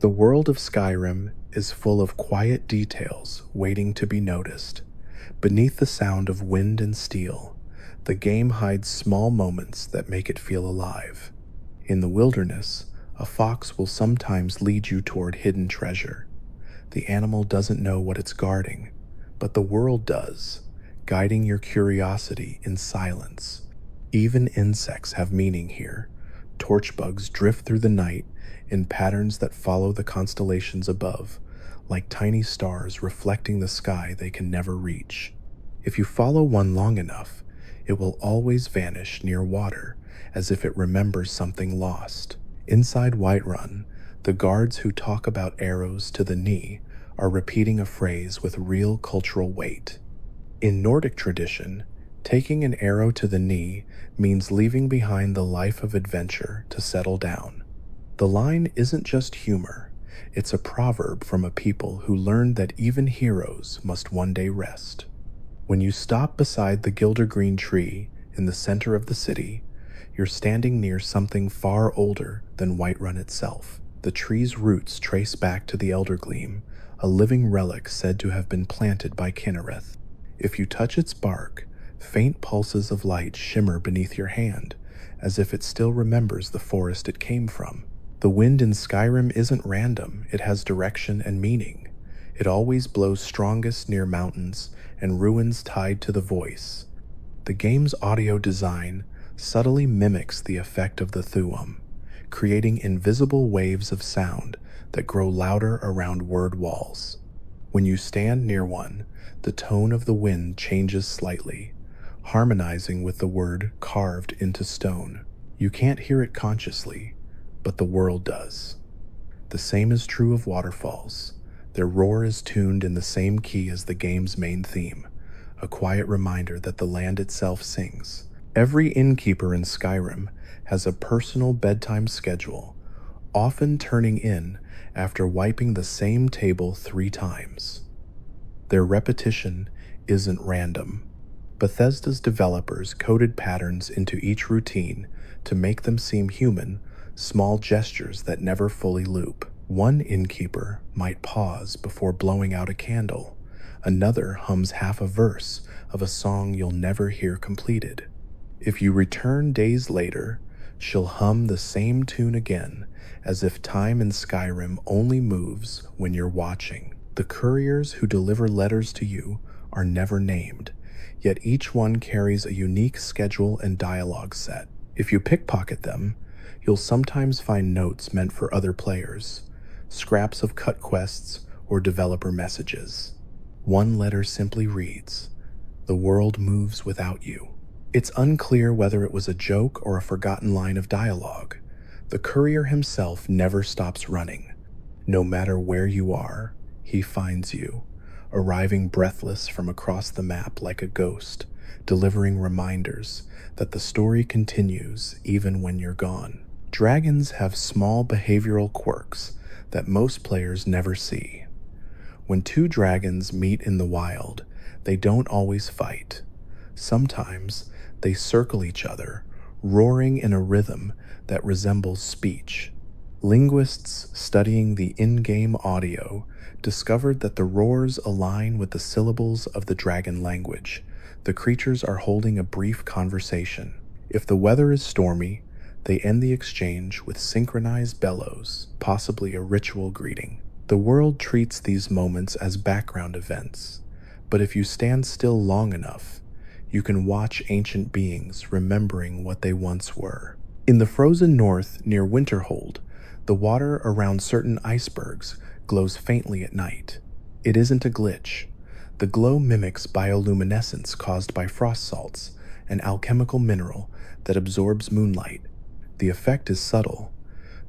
The world of Skyrim is full of quiet details waiting to be noticed. Beneath the sound of wind and steel, the game hides small moments that make it feel alive. In the wilderness, a fox will sometimes lead you toward hidden treasure. The animal doesn't know what it's guarding, but the world does, guiding your curiosity in silence. Even insects have meaning here. Torch bugs drift through the night in patterns that follow the constellations above, like tiny stars reflecting the sky they can never reach. If you follow one long enough, it will always vanish near water, as if it remembers something lost. Inside Whiterun, the guards who talk about arrows to the knee are repeating a phrase with real cultural weight. In Nordic tradition, taking an arrow to the knee means leaving behind the life of adventure to settle down. The line isn't just humor, it's a proverb from a people who learned that even heroes must one day rest. When you stop beside the Gildergreen tree in the center of the city, you're standing near something far older than Whiterun itself. The tree's roots trace back to the Eldergleam, a living relic said to have been planted by Kinnereth. If you touch its bark, faint pulses of light shimmer beneath your hand, as if it still remembers the forest it came from. The wind in Skyrim isn't random, it has direction and meaning. It always blows strongest near mountains and ruins tied to the voice. The game's audio design subtly mimics the effect of the Thuum, creating invisible waves of sound that grow louder around word walls. When you stand near one, the tone of the wind changes slightly, harmonizing with the word carved into stone. You can't hear it consciously, but the world does. The same is true of waterfalls. Their roar is tuned in the same key as the game's main theme, a quiet reminder that the land itself sings. Every innkeeper in Skyrim has a personal bedtime schedule, often turning in after wiping the same table 3 times. Their repetition isn't random. Bethesda's developers coded patterns into each routine to make them seem human, small gestures that never fully loop. One innkeeper might pause before blowing out a candle. Another hums half a verse of a song you'll never hear completed. If you return days later, she'll hum the same tune again, as if time in Skyrim only moves when you're watching. The couriers who deliver letters to you are never named, yet each one carries a unique schedule and dialogue set. If you pickpocket them, you'll sometimes find notes meant for other players, scraps of cut quests, or developer messages. One letter simply reads, "The world moves without you." It's unclear whether it was a joke or a forgotten line of dialogue. The courier himself never stops running. No matter where you are, he finds you, arriving breathless from across the map like a ghost, delivering reminders that the story continues even when you're gone. Dragons have small behavioral quirks that most players never see. When 2 dragons meet in the wild, they don't always fight. Sometimes they circle each other, roaring in a rhythm that resembles speech. Linguists studying the in-game audio discovered that the roars align with the syllables of the dragon language. The creatures are holding a brief conversation. If the weather is stormy, they end the exchange with synchronized bellows, possibly a ritual greeting. The world treats these moments as background events, but if you stand still long enough, you can watch ancient beings remembering what they once were. In the frozen north near Winterhold, the water around certain icebergs glows faintly at night. It isn't a glitch. The glow mimics bioluminescence caused by frost salts, an alchemical mineral that absorbs moonlight. The effect is subtle,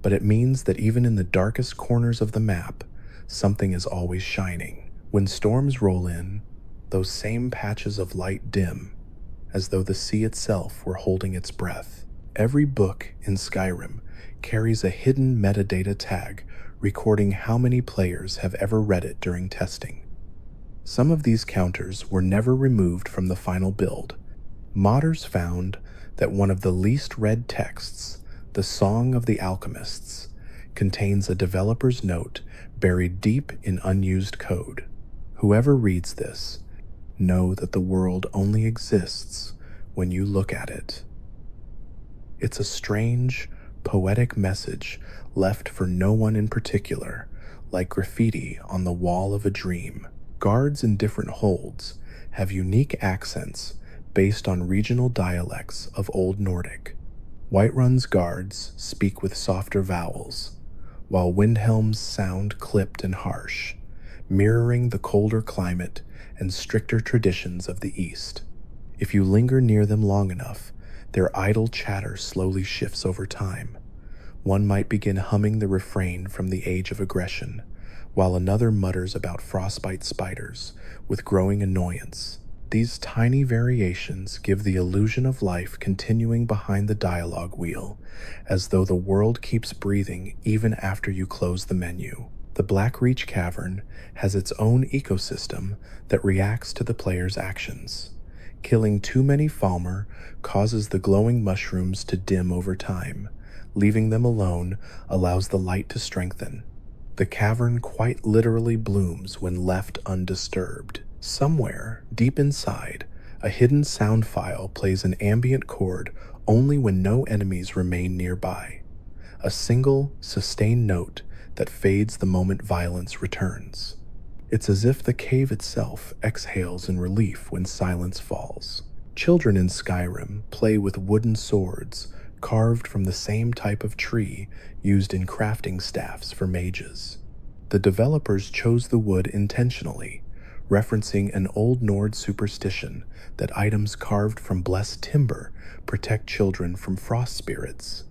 but it means that even in the darkest corners of the map, something is always shining. When storms roll in, those same patches of light dim, as though the sea itself were holding its breath. Every book in Skyrim carries a hidden metadata tag recording how many players have ever read it during testing. Some of these counters were never removed from the final build. Modders found that one of the least read texts, the Song of the Alchemists, contains a developer's note buried deep in unused code. Whoever reads this, know that the world only exists when you look at it. It's a strange, poetic message left for no one in particular, like graffiti on the wall of a dream. Guards in different holds have unique accents based on regional dialects of Old Nordic. Whiterun's guards speak with softer vowels, while Windhelm's sound clipped and harsh, mirroring the colder climate and stricter traditions of the East. If you linger near them long enough, their idle chatter slowly shifts over time. One might begin humming the refrain from the Age of Aggression, while another mutters about frostbite spiders with growing annoyance. These tiny variations give the illusion of life continuing behind the dialogue wheel, as though the world keeps breathing even after you close the menu. The Blackreach Cavern has its own ecosystem that reacts to the player's actions. Killing too many Falmer causes the glowing mushrooms to dim over time. Leaving them alone allows the light to strengthen. The cavern quite literally blooms when left undisturbed. Somewhere, deep inside, a hidden sound file plays an ambient chord only when no enemies remain nearby. A single, sustained note that fades the moment violence returns. It's as if the cave itself exhales in relief when silence falls. Children in Skyrim play with wooden swords carved from the same type of tree used in crafting staffs for mages. The developers chose the wood intentionally, referencing an Old Nord superstition that items carved from blessed timber protect children from frost spirits.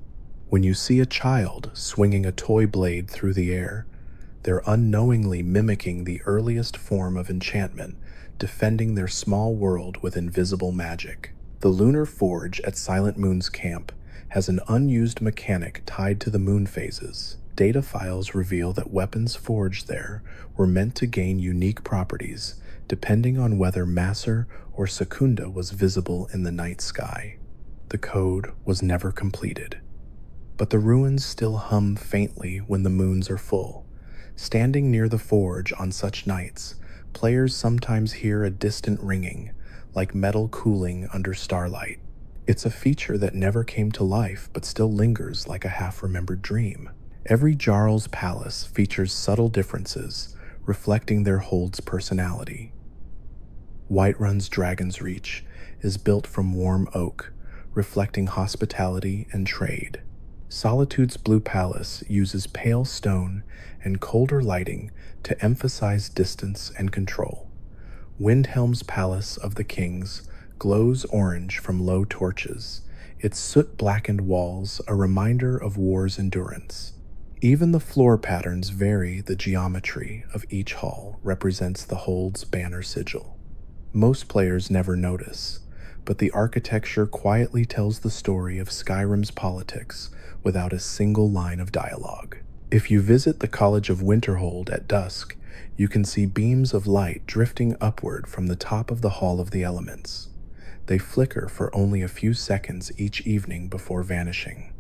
When you see a child swinging a toy blade through the air, they're unknowingly mimicking the earliest form of enchantment, defending their small world with invisible magic. The Lunar Forge at Silent Moon's camp has an unused mechanic tied to the moon phases. Data files reveal that weapons forged there were meant to gain unique properties, depending on whether Masser or Secunda was visible in the night sky. The code was never completed, but the ruins still hum faintly when the moons are full. Standing near the forge on such nights, players sometimes hear a distant ringing, like metal cooling under starlight. It's a feature that never came to life but still lingers like a half-remembered dream. Every Jarl's palace features subtle differences, reflecting their hold's personality. Whiterun's Dragon's Reach is built from warm oak, reflecting hospitality and trade. Solitude's Blue Palace uses pale stone and colder lighting to emphasize distance and control. Windhelm's Palace of the Kings glows orange from low torches, its soot-blackened walls a reminder of war's endurance. Even the floor patterns vary. The geometry of each hall represents the hold's banner sigil. Most players never notice, but the architecture quietly tells the story of Skyrim's politics without a single line of dialogue. If you visit the College of Winterhold at dusk, you can see beams of light drifting upward from the top of the Hall of the Elements. They flicker for only a few seconds each evening before vanishing.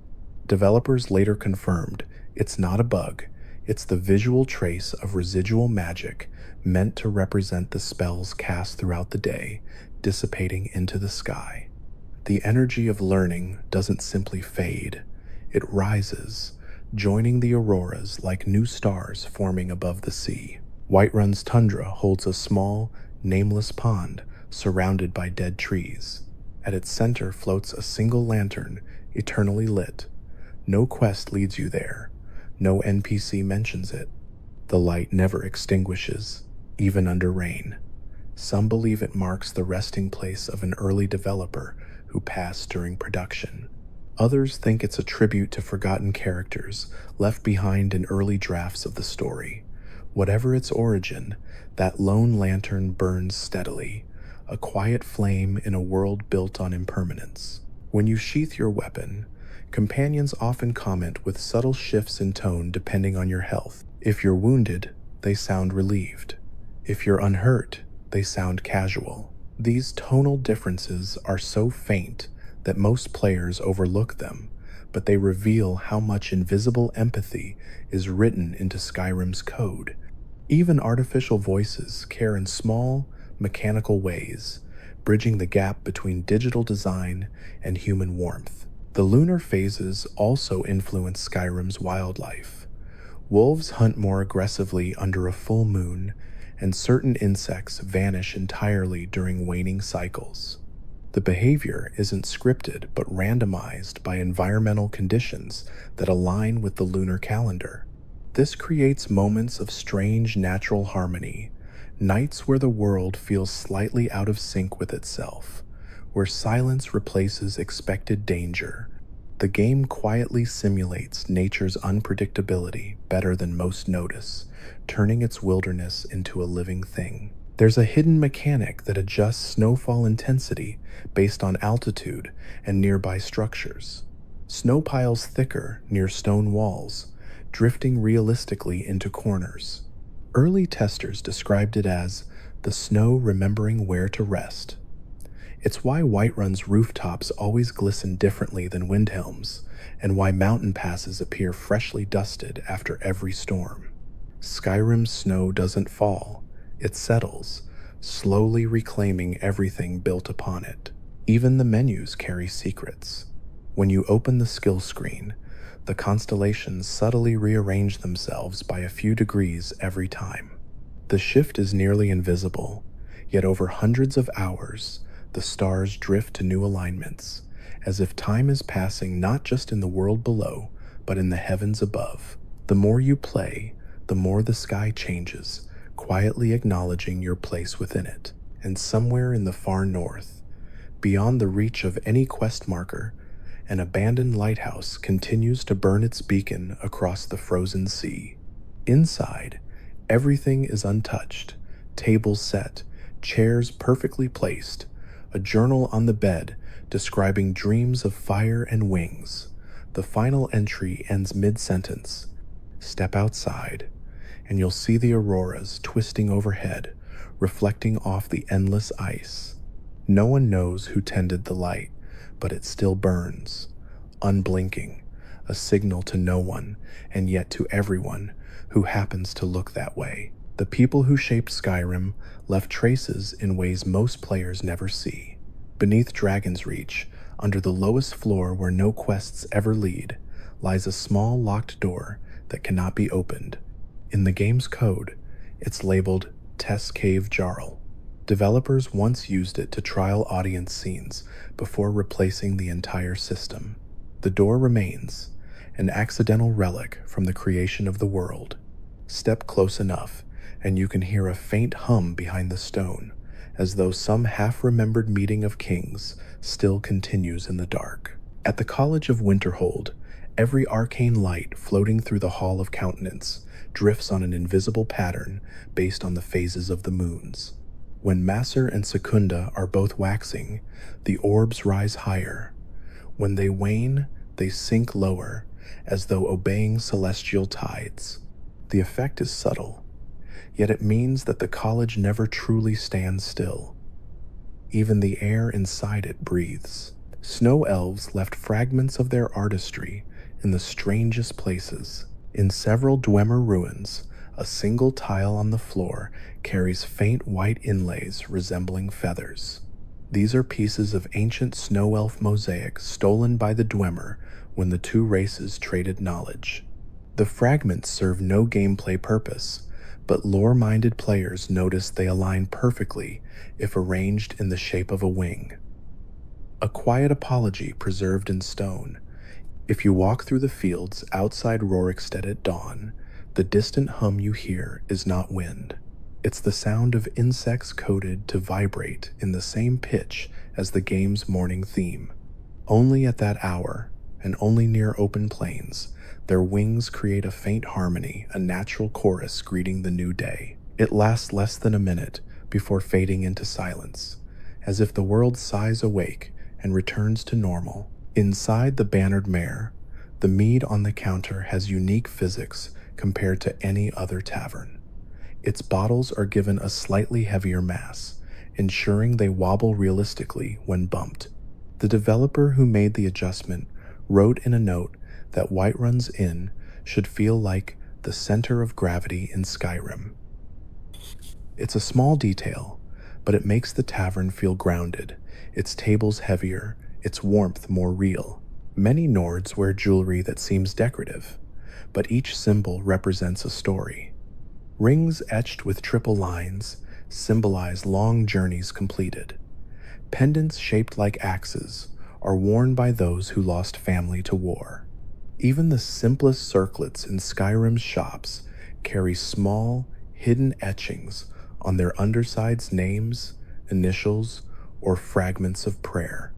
Developers later confirmed it's not a bug, it's the visual trace of residual magic meant to represent the spells cast throughout the day, dissipating into the sky. The energy of learning doesn't simply fade, it rises, joining the auroras like new stars forming above the sea. Whiterun's tundra holds a small, nameless pond surrounded by dead trees. At its center floats a single lantern, eternally lit. No quest leads you there. No NPC mentions it. The light never extinguishes, even under rain. Some believe it marks the resting place of an early developer who passed during production. Others think it's a tribute to forgotten characters left behind in early drafts of the story. Whatever its origin, that lone lantern burns steadily, a quiet flame in a world built on impermanence. When you sheath your weapon, companions often comment with subtle shifts in tone depending on your health. If you're wounded, they sound relieved. If you're unhurt, they sound casual. These tonal differences are so faint that most players overlook them, but they reveal how much invisible empathy is written into Skyrim's code. Even artificial voices care in small, mechanical ways, bridging the gap between digital design and human warmth. The lunar phases also influence Skyrim's wildlife. Wolves hunt more aggressively under a full moon, and certain insects vanish entirely during waning cycles. The behavior isn't scripted but randomized by environmental conditions that align with the lunar calendar. This creates moments of strange natural harmony, nights where the world feels slightly out of sync with itself, where silence replaces expected danger. The game quietly simulates nature's unpredictability better than most notice, turning its wilderness into a living thing. There's a hidden mechanic that adjusts snowfall intensity based on altitude and nearby structures. Snow piles thicker near stone walls, drifting realistically into corners. Early testers described it as the snow remembering where to rest. It's why Whiterun's rooftops always glisten differently than Windhelm's, and why mountain passes appear freshly dusted after every storm. Skyrim's snow doesn't fall, it settles, slowly reclaiming everything built upon it. Even the menus carry secrets. When you open the skill screen, the constellations subtly rearrange themselves by a few degrees every time. The shift is nearly invisible, yet over hundreds of hours, the stars drift to new alignments, as if time is passing not just in the world below, but in the heavens above. The more you play, the more the sky changes, quietly acknowledging your place within it. And somewhere in the far north, beyond the reach of any quest marker, an abandoned lighthouse continues to burn its beacon across the frozen sea. Inside, everything is untouched, tables set, chairs perfectly placed, a journal on the bed describing dreams of fire and wings. The final entry ends mid-sentence. Step outside, and you'll see the auroras twisting overhead, reflecting off the endless ice. No one knows who tended the light, but it still burns, unblinking, a signal to no one, and yet to everyone who happens to look that way. The people who shaped Skyrim left traces in ways most players never see. Beneath Dragon's Reach, under the lowest floor where no quests ever lead, lies a small locked door that cannot be opened. In the game's code, it's labeled Test Cave Jarl. Developers once used it to trial audience scenes before replacing the entire system. The door remains, an accidental relic from the creation of the world. Step close enough, and you can hear a faint hum behind the stone, as though some half-remembered meeting of kings still continues in the dark. At the College of Winterhold, every arcane light floating through the Hall of Countenance drifts on an invisible pattern based on the phases of the moons. When Macer and Secunda are both waxing, the orbs rise higher. When they wane, they sink lower, as though obeying celestial tides. The effect is subtle, yet it means that the college never truly stands still. Even the air inside it breathes. Snow elves left fragments of their artistry in the strangest places. In several Dwemer ruins, a single tile on the floor carries faint white inlays resembling feathers. These are pieces of ancient snow elf mosaic stolen by the Dwemer when the two races traded knowledge. The fragments serve no gameplay purpose, but lore-minded players notice they align perfectly if arranged in the shape of a wing. A quiet apology preserved in stone. If you walk through the fields outside Rorikstead at dawn, the distant hum you hear is not wind. It's the sound of insects coded to vibrate in the same pitch as the game's morning theme. Only at that hour, and only near open plains, their wings create a faint harmony, a natural chorus greeting the new day. It lasts less than a minute before fading into silence, as if the world sighs awake and returns to normal. Inside the bannered mare, the mead on the counter has unique physics compared to any other tavern. Its bottles are given a slightly heavier mass, ensuring they wobble realistically when bumped. The developer who made the adjustment wrote in a note that Whiterun's Inn should feel like the center of gravity in Skyrim. It's a small detail, but it makes the tavern feel grounded, its tables heavier, its warmth more real. Many Nords wear jewelry that seems decorative, but each symbol represents a story. Rings etched with triple lines symbolize long journeys completed. Pendants shaped like axes are worn by those who lost family to war. Even the simplest circlets in Skyrim's shops carry small, hidden etchings on their undersides, names, initials, or fragments of prayer.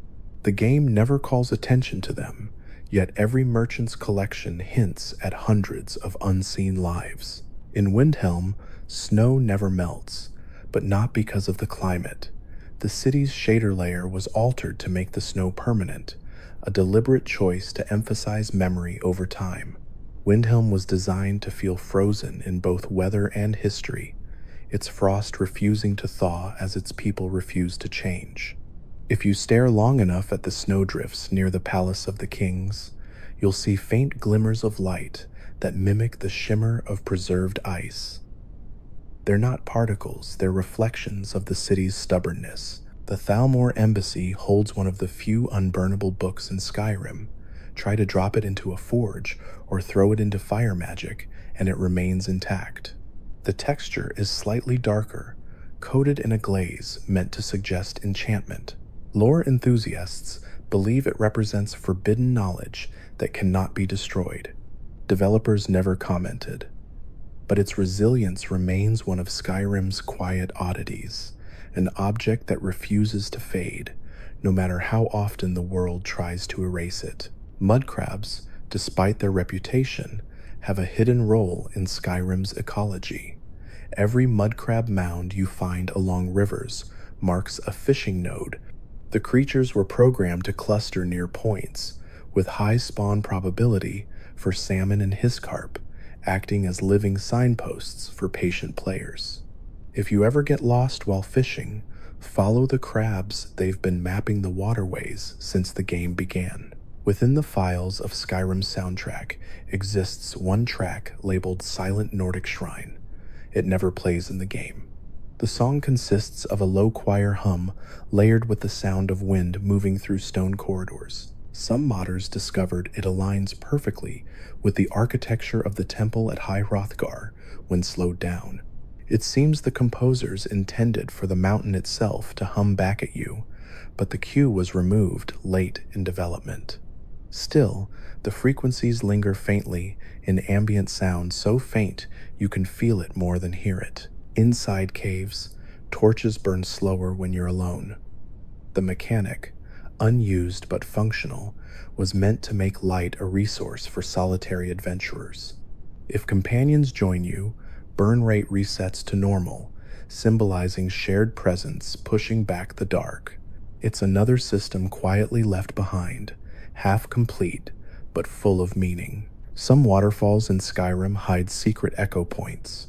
The game never calls attention to them, yet every merchant's collection hints at hundreds of unseen lives. In Windhelm, snow never melts, but not because of the climate. The city's shader layer was altered to make the snow permanent, a deliberate choice to emphasize memory over time. Windhelm was designed to feel frozen in both weather and history, its frost refusing to thaw as its people refused to change. If you stare long enough at the snowdrifts near the Palace of the Kings, you'll see faint glimmers of light that mimic the shimmer of preserved ice. They're not particles, they're reflections of the city's stubbornness. The Thalmor Embassy holds one of the few unburnable books in Skyrim. Try to drop it into a forge or throw it into fire magic, and it remains intact. The texture is slightly darker, coated in a glaze meant to suggest enchantment. Lore enthusiasts believe it represents forbidden knowledge that cannot be destroyed. Developers never commented, but its resilience remains one of Skyrim's quiet oddities, an object that refuses to fade, no matter how often the world tries to erase it. Mudcrabs, despite their reputation, have a hidden role in Skyrim's ecology. Every mudcrab mound you find along rivers marks a fishing node. The creatures were programmed to cluster near points, with high spawn probability for salmon and hiscarp, acting as living signposts for patient players. If you ever get lost while fishing, follow the crabs. They've been mapping the waterways since the game began. Within the files of Skyrim's soundtrack exists one track labeled Silent Nordic Shrine. It never plays in the game. The song consists of a low choir hum layered with the sound of wind moving through stone corridors. Some modders discovered it aligns perfectly with the architecture of the temple at High Hrothgar when slowed down. It seems the composers intended for the mountain itself to hum back at you, but the cue was removed late in development. Still, the frequencies linger faintly in ambient sound, so faint you can feel it more than hear it. Inside caves, torches burn slower when you're alone. The mechanic, unused but functional, was meant to make light a resource for solitary adventurers. If companions join you, burn rate resets to normal, symbolizing shared presence pushing back the dark. It's another system quietly left behind, half complete, but full of meaning. Some waterfalls in Skyrim hide secret echo points.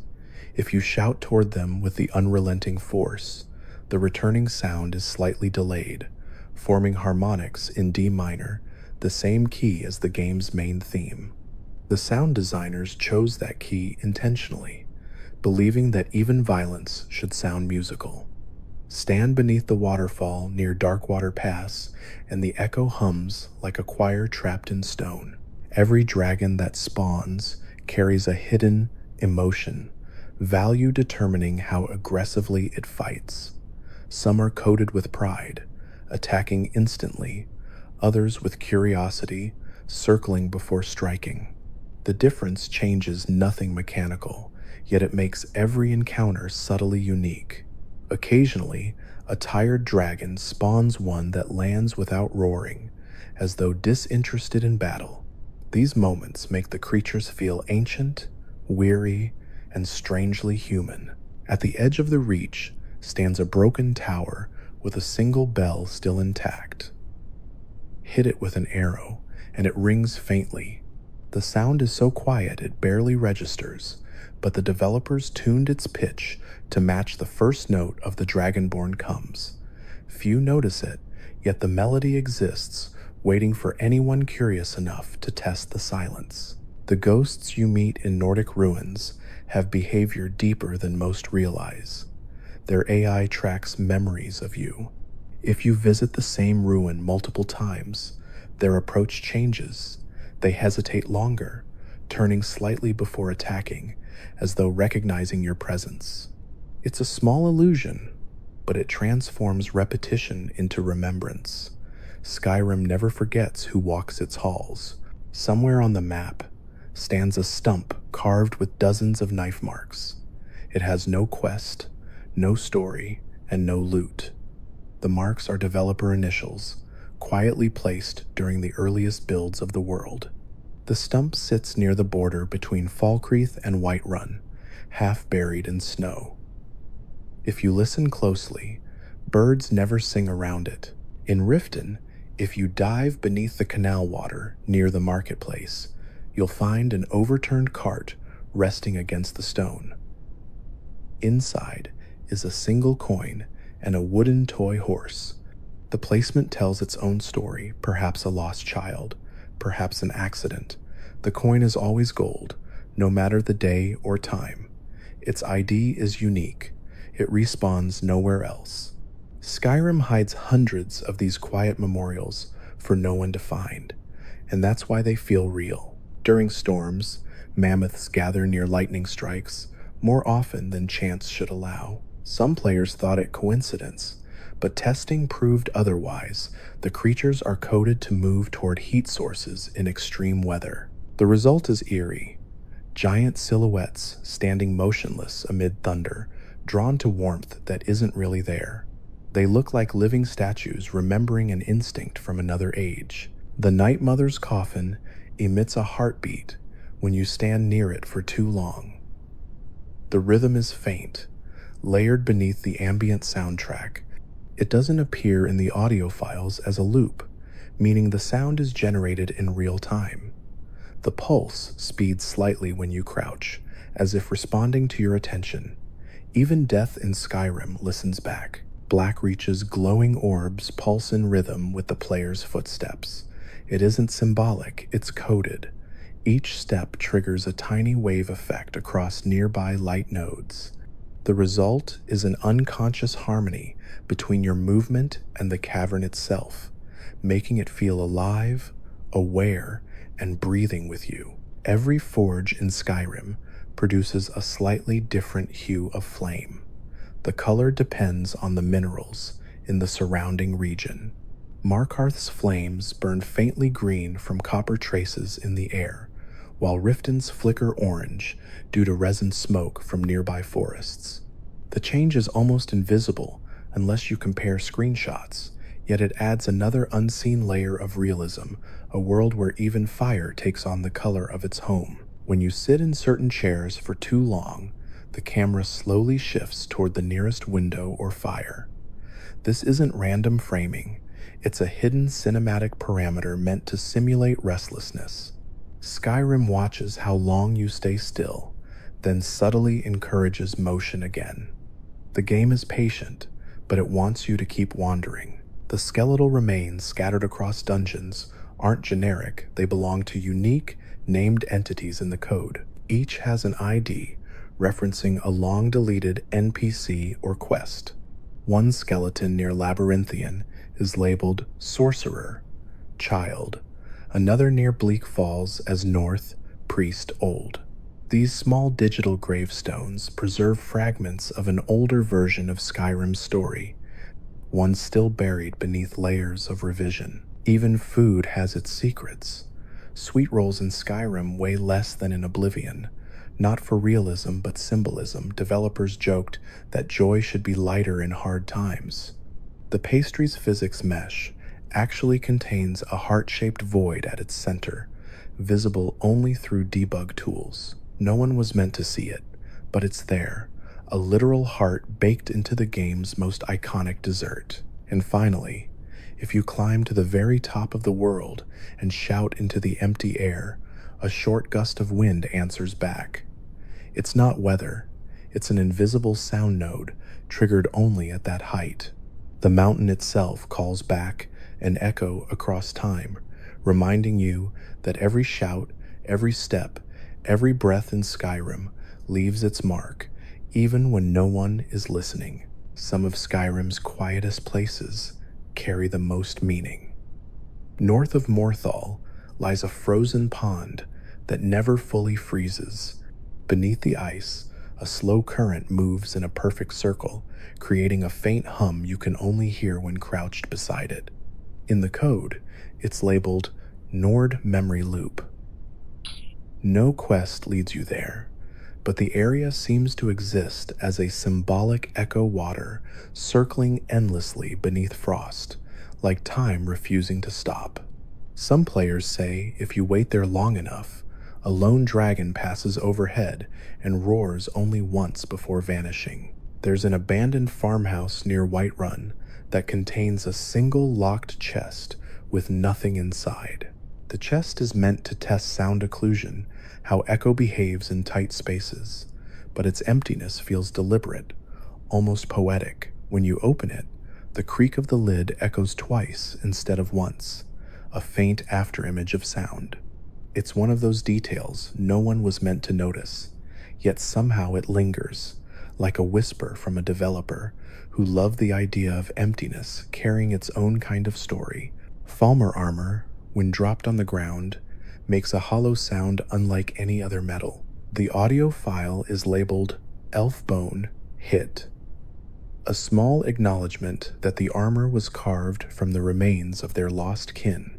If you shout toward them with the unrelenting force, the returning sound is slightly delayed, forming harmonics in D minor, the same key as the game's main theme. The sound designers chose that key intentionally, believing that even violence should sound musical. Stand beneath the waterfall near Darkwater Pass, and the echo hums like a choir trapped in stone. Every dragon that spawns carries a hidden emotion, value determining how aggressively it fights. Some are coated with pride, attacking instantly, others with curiosity, circling before striking. The difference changes nothing mechanical, yet it makes every encounter subtly unique. Occasionally, a tired dragon spawns one that lands without roaring, as though disinterested in battle. These moments make the creatures feel ancient, weary, and strangely human. At the edge of the Reach stands a broken tower with a single bell still intact. Hit it with an arrow, and it rings faintly. The sound is so quiet it barely registers, but the developers tuned its pitch to match the first note of the Dragonborn Comes. Few notice it, yet the melody exists, waiting for anyone curious enough to test the silence. The ghosts you meet in Nordic ruins have behavior deeper than most realize. Their AI tracks memories of you. If you visit the same ruin multiple times, their approach changes. They hesitate longer, turning slightly before attacking, as though recognizing your presence. It's a small illusion, but it transforms repetition into remembrance. Skyrim never forgets who walks its halls. Somewhere on the map stands a stump carved with dozens of knife marks. It has no quest, no story, and no loot. The marks are developer initials, quietly placed during the earliest builds of the world. The stump sits near the border between Falkreath and Whiterun, half buried in snow. If you listen closely, birds never sing around it. In Riften, if you dive beneath the canal water near the marketplace, you'll find an overturned cart resting against the stone. Inside is a single coin and a wooden toy horse. The placement tells its own story, perhaps a lost child, perhaps an accident. The coin is always gold, no matter the day or time. Its ID is unique. It respawns nowhere else. Skyrim hides hundreds of these quiet memorials for no one to find, and that's why they feel real. During storms, mammoths gather near lightning strikes more often than chance should allow. Some players thought it coincidence, but testing proved otherwise. The creatures are coded to move toward heat sources in extreme weather. The result is eerie. Giant silhouettes standing motionless amid thunder, drawn to warmth that isn't really there. They look like living statues remembering an instinct from another age. The Night Mother's coffin emits a heartbeat when you stand near it for too long. The rhythm is faint, layered beneath the ambient soundtrack. It doesn't appear in the audio files as a loop, meaning the sound is generated in real time. The pulse speeds slightly when you crouch, as if responding to your attention. Even death in Skyrim listens back. Blackreach's glowing orbs pulse in rhythm with the player's footsteps. It isn't symbolic, it's coded. Each step triggers a tiny wave effect across nearby light nodes. The result is an unconscious harmony between your movement and the cavern itself, making it feel alive, aware, and breathing with you. Every forge in Skyrim produces a slightly different hue of flame. The color depends on the minerals in the surrounding region. Markarth's flames burn faintly green from copper traces in the air, while Riften's flicker orange due to resin smoke from nearby forests. The change is almost invisible unless you compare screenshots, yet it adds another unseen layer of realism, a world where even fire takes on the color of its home. When you sit in certain chairs for too long, the camera slowly shifts toward the nearest window or fire. This isn't random framing, it's a hidden cinematic parameter meant to simulate restlessness. Skyrim watches how long you stay still, then subtly encourages motion again. The game is patient, but it wants you to keep wandering. The skeletal remains scattered across dungeons aren't generic, they belong to unique, named entities in the code. Each has an ID, referencing a long-deleted NPC or quest. One skeleton near Labyrinthian is labeled Sorcerer, Child. Another near Bleak Falls as North, Priest Old. These small digital gravestones preserve fragments of an older version of Skyrim's story, one still buried beneath layers of revision. Even food has its secrets. Sweet rolls in Skyrim weigh less than in Oblivion. Not for realism but symbolism, developers joked that joy should be lighter in hard times. The pastry's physics mesh actually contains a heart-shaped void at its center, visible only through debug tools. No one was meant to see it, but it's there, a literal heart baked into the game's most iconic dessert. And finally, if you climb to the very top of the world and shout into the empty air, a short gust of wind answers back. It's not weather, it's an invisible sound node triggered only at that height. The mountain itself calls back, an echo across time, reminding you that every shout, every step, every breath in Skyrim leaves its mark, even when no one is listening. Some of Skyrim's quietest places carry the most meaning. North of Morthal lies a frozen pond that never fully freezes. Beneath the ice, a slow current moves in a perfect circle, creating a faint hum you can only hear when crouched beside it. In the code, it's labeled Nord Memory Loop. No quest leads you there, but the area seems to exist as a symbolic echo water circling endlessly beneath frost, like time refusing to stop. Some players say if you wait there long enough, a lone dragon passes overhead and roars only once before vanishing. There's an abandoned farmhouse near Whiterun that contains a single locked chest with nothing inside. The chest is meant to test sound occlusion, how echo behaves in tight spaces, but its emptiness feels deliberate, almost poetic. When you open it, the creak of the lid echoes twice instead of once, a faint afterimage of sound. It's one of those details no one was meant to notice, yet somehow it lingers, like a whisper from a developer who loved the idea of emptiness carrying its own kind of story. Falmer armor, when dropped on the ground, makes a hollow sound unlike any other metal. The audio file is labeled Elf Bone Hit, a small acknowledgement that the armor was carved from the remains of their lost kin.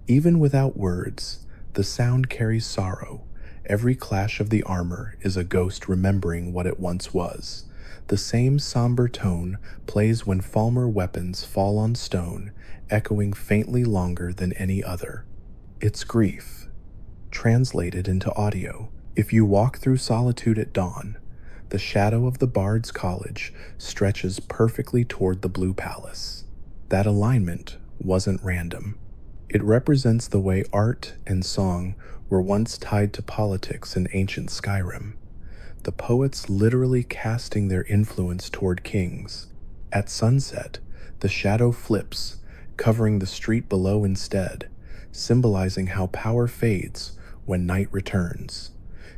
Even without words, the sound carries sorrow. Every clash of the armor is a ghost remembering what it once was. The same somber tone plays when Falmer weapons fall on stone, echoing faintly longer than any other. It's grief, translated into audio. If you walk through solitude at dawn, the shadow of the Bard's College stretches perfectly toward the Blue Palace. That alignment wasn't random. It represents the way art and song were once tied to politics in ancient Skyrim, the poets literally casting their influence toward kings. At sunset, the shadow flips, covering the street below instead, symbolizing how power fades when night returns.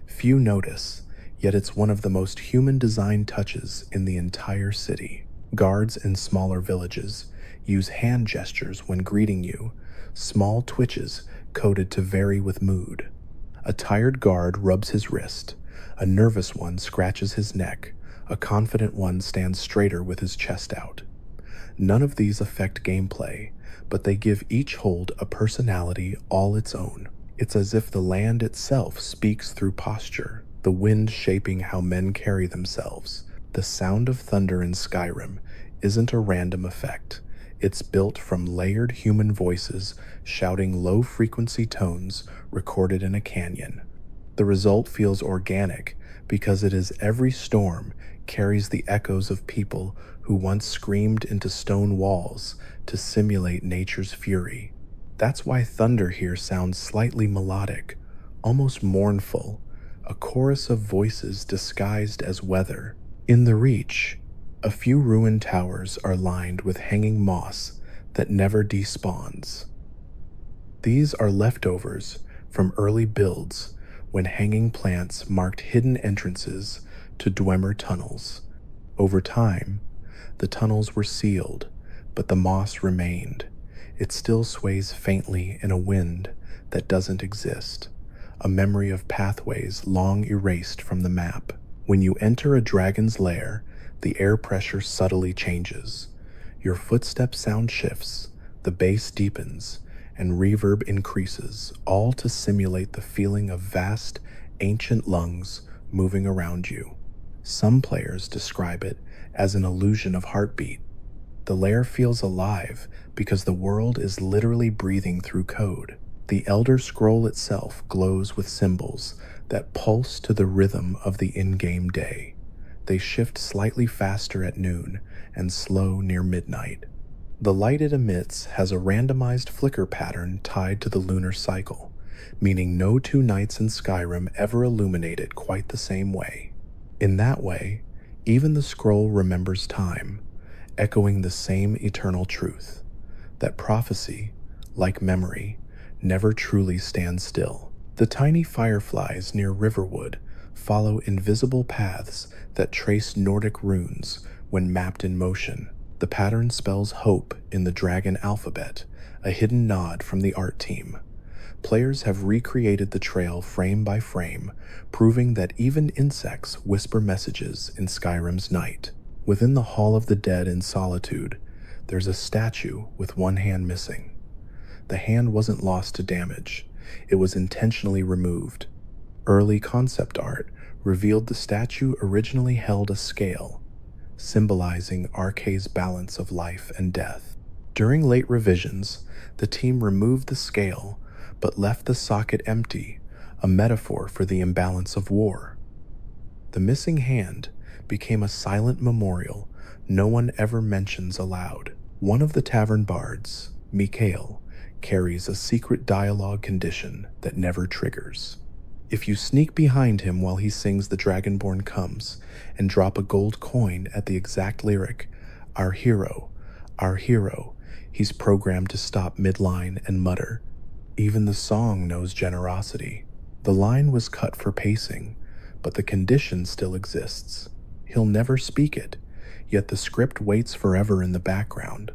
Few notice, yet it's one of the most human design touches in the entire city. Guards in smaller villages use hand gestures when greeting you, small twitches coded to vary with mood. A tired guard rubs his wrist, a nervous one scratches his neck, a confident one stands straighter with his chest out. None of these affect gameplay, but they give each hold a personality all its own. It's as if the land itself speaks through posture, the wind shaping how men carry themselves. The sound of thunder in Skyrim isn't a random effect. It's built from layered human voices shouting low-frequency tones recorded in a canyon. The result feels organic because it is every storm carries the echoes of people who once screamed into stone walls to simulate nature's fury. That's why thunder here sounds slightly melodic, almost mournful, a chorus of voices disguised as weather. In the Reach, a few ruined towers are lined with hanging moss that never despawns. These are leftovers from early builds when hanging plants marked hidden entrances to Dwemer tunnels. Over time, the tunnels were sealed, but the moss remained. It still sways faintly in a wind that doesn't exist, a memory of pathways long erased from the map. When you enter a dragon's lair, the air pressure subtly changes. Your footstep sound shifts, the bass deepens, and reverb increases, all to simulate the feeling of vast, ancient lungs moving around you. Some players describe it as an illusion of heartbeat. The lair feels alive because the world is literally breathing through code. The Elder Scroll itself glows with symbols that pulse to the rhythm of the in-game day. They shift slightly faster at noon and slow near midnight. The light it emits has a randomized flicker pattern tied to the lunar cycle, meaning no two nights in Skyrim ever illuminate it quite the same way. In that way, even the scroll remembers time, echoing the same eternal truth. that prophecy, like memory, never truly stands still. The tiny fireflies near Riverwood follow invisible paths that trace Nordic runes when mapped in motion. The pattern spells hope in the dragon alphabet, a hidden nod from the art team. Players have recreated the trail frame by frame, proving that even insects whisper messages in Skyrim's night. Within the Hall of the Dead in Solitude, there's a statue with one hand missing. The hand wasn't lost to damage, it was intentionally removed. Early concept art revealed the statue originally held a scale, symbolizing Arkay's balance of life and death. During late revisions, the team removed the scale but left the socket empty, a metaphor for the imbalance of war. The missing hand became a silent memorial no one ever mentions aloud. One of the tavern bards, Mikhail, carries a secret dialogue condition that never triggers. If you sneak behind him while he sings The Dragonborn Comes and drop a gold coin at the exact lyric, our hero, he's programmed to stop midline and mutter. Even the song knows generosity. The line was cut for pacing, but the condition still exists. He'll never speak it, yet the script waits forever in the background,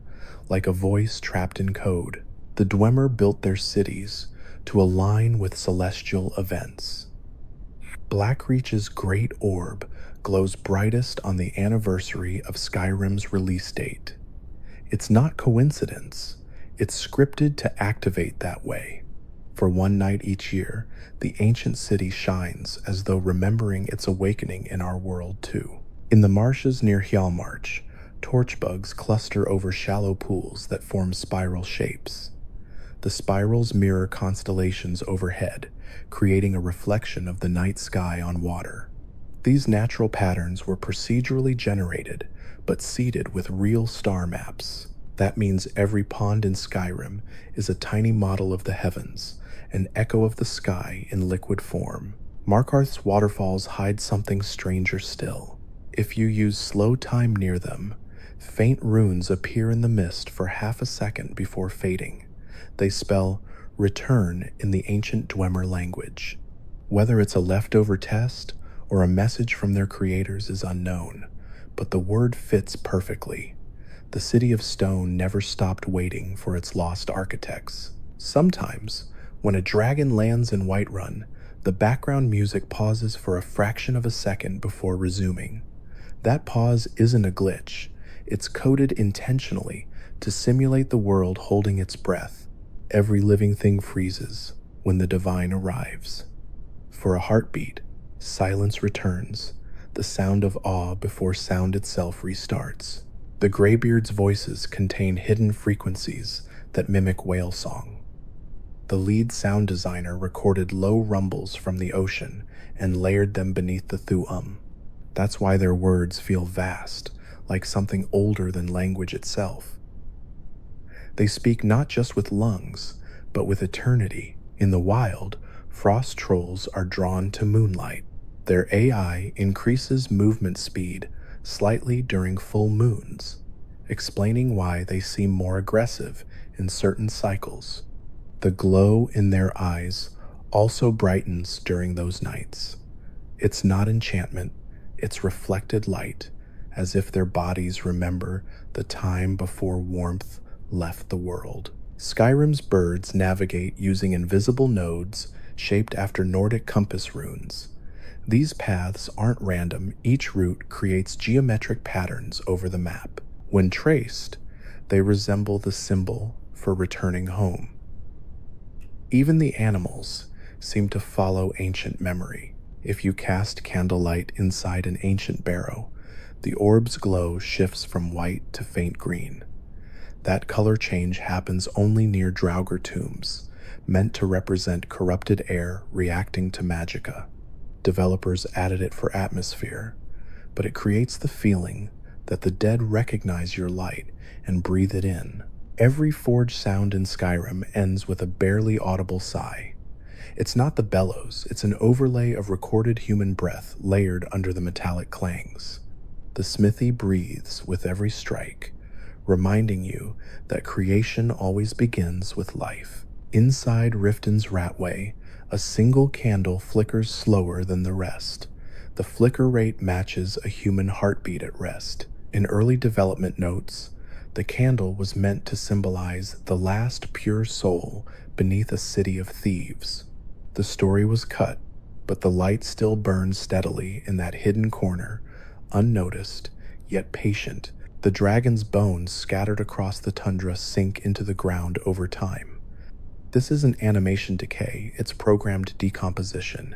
like a voice trapped in code. The Dwemer built their cities to align with celestial events. Blackreach's great orb glows brightest on the anniversary of Skyrim's release date. It's not coincidence, it's scripted to activate that way. For one night each year, the ancient city shines as though remembering its awakening in our world too. In the marshes near Hjalmarch, torchbugs cluster over shallow pools that form spiral shapes. The spirals mirror constellations overhead, creating a reflection of the night sky on water. These natural patterns were procedurally generated, but seeded with real star maps. That means every pond in Skyrim is a tiny model of the heavens, an echo of the sky in liquid form. Markarth's waterfalls hide something stranger still. If you use slow time near them, faint runes appear in the mist for half a second before fading. They spell return in the ancient Dwemer language. Whether it's a leftover test or a message from their creators is unknown, but the word fits perfectly. The City of Stone never stopped waiting for its lost architects. Sometimes, when a dragon lands in Whiterun, the background music pauses for a fraction of a second before resuming. That pause isn't a glitch. It's coded intentionally to simulate the world holding its breath. Every living thing freezes when the divine arrives. For a heartbeat, silence returns, the sound of awe before sound itself restarts. The Greybeard's voices contain hidden frequencies that mimic whale song. The lead sound designer recorded low rumbles from the ocean and layered them beneath the Thu'um. That's why their words feel vast, like something older than language itself. They speak not just with lungs, but with eternity. In the wild, frost trolls are drawn to moonlight. Their AI increases movement speed slightly during full moons, explaining why they seem more aggressive in certain cycles. The glow in their eyes also brightens during those nights. It's not enchantment, it's reflected light, as if their bodies remember the time before warmth left the world. Skyrim's birds navigate using invisible nodes shaped after Nordic compass runes. These paths aren't random, each route creates geometric patterns over the map. When traced, they resemble the symbol for returning home. Even the animals seem to follow ancient memory. If you cast candlelight inside an ancient barrow, the orb's glow shifts from white to faint green. That color change happens only near Draugr tombs, meant to represent corrupted air reacting to magicka. Developers added it for atmosphere, but it creates the feeling that the dead recognize your light and breathe it in. Every forged sound in Skyrim ends with a barely audible sigh. It's not the bellows, it's an overlay of recorded human breath layered under the metallic clangs. The smithy breathes with every strike, reminding you that creation always begins with life. Inside Riften's Ratway, a single candle flickers slower than the rest. The flicker rate matches a human heartbeat at rest. In early development notes, the candle was meant to symbolize the last pure soul beneath a city of thieves. The story was cut, but the light still burns steadily in that hidden corner, unnoticed, yet patient. The dragon's bones scattered across the tundra sink into the ground over time. This isn't animation decay, it's programmed decomposition.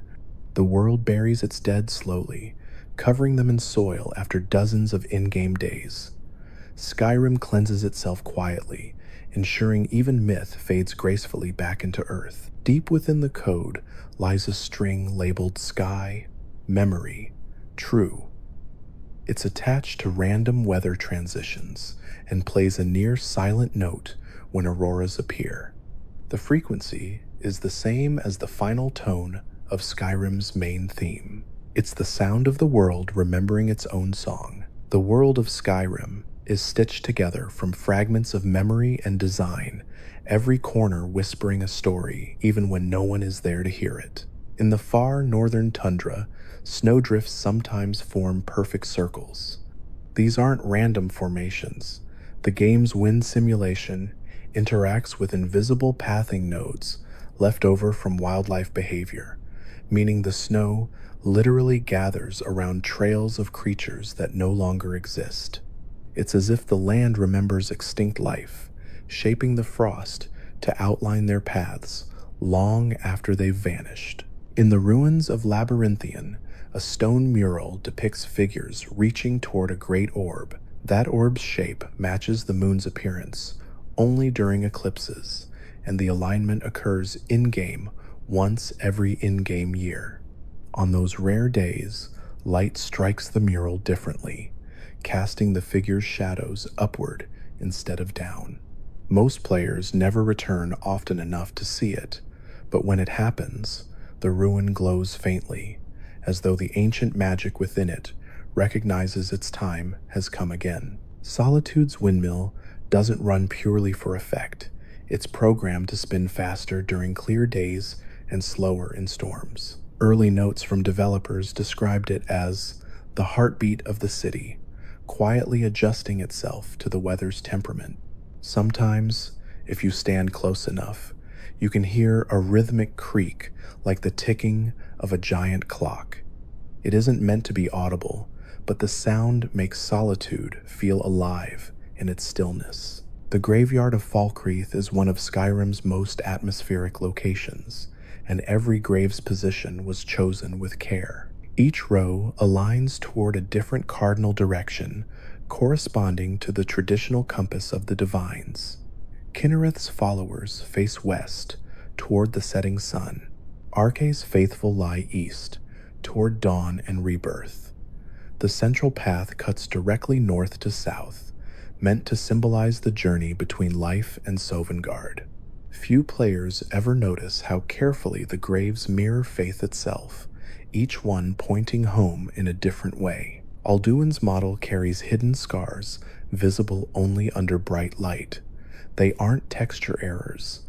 The world buries its dead slowly, covering them in soil after dozens of in-game days. Skyrim cleanses itself quietly, ensuring even myth fades gracefully back into earth. Deep within the code lies a string labeled Sky, Memory, True. It's attached to random weather transitions and plays a near silent note when auroras appear. The frequency is the same as the final tone of Skyrim's main theme. It's the sound of the world remembering its own song. The world of Skyrim is stitched together from fragments of memory and design, every corner whispering a story even when no one is there to hear it. In the far northern tundra, snowdrifts sometimes form perfect circles. These aren't random formations. The game's wind simulation interacts with invisible pathing nodes left over from wildlife behavior, meaning the snow literally gathers around trails of creatures that no longer exist. It's as if the land remembers extinct life, shaping the frost to outline their paths long after they've vanished. In the ruins of Labyrinthian, a stone mural depicts figures reaching toward a great orb. That orb's shape matches the moon's appearance only during eclipses, and the alignment occurs in-game once every in-game year. On those rare days, light strikes the mural differently, casting the figure's shadows upward instead of down. Most players never return often enough to see it, but when it happens, the ruin glows faintly, as though the ancient magic within it recognizes its time has come again. Solitude's windmill doesn't run purely for effect. It's programmed to spin faster during clear days and slower in storms. Early notes from developers described it as the heartbeat of the city, quietly adjusting itself to the weather's temperament. Sometimes, if you stand close enough, you can hear a rhythmic creak like the ticking of a giant clock. It isn't meant to be audible, but the sound makes solitude feel alive in its stillness. The graveyard of Falkreath is one of Skyrim's most atmospheric locations, and every grave's position was chosen with care. Each row aligns toward a different cardinal direction, corresponding to the traditional compass of the Divines. Kinnereth's followers face west, toward the setting sun. Arkay's faithful lie east, toward dawn and rebirth. The central path cuts directly north to south, meant to symbolize the journey between life and Sovngarde. Few players ever notice how carefully the graves mirror faith itself, each one pointing home in a different way. Alduin's model carries hidden scars, visible only under bright light. They aren't texture errors.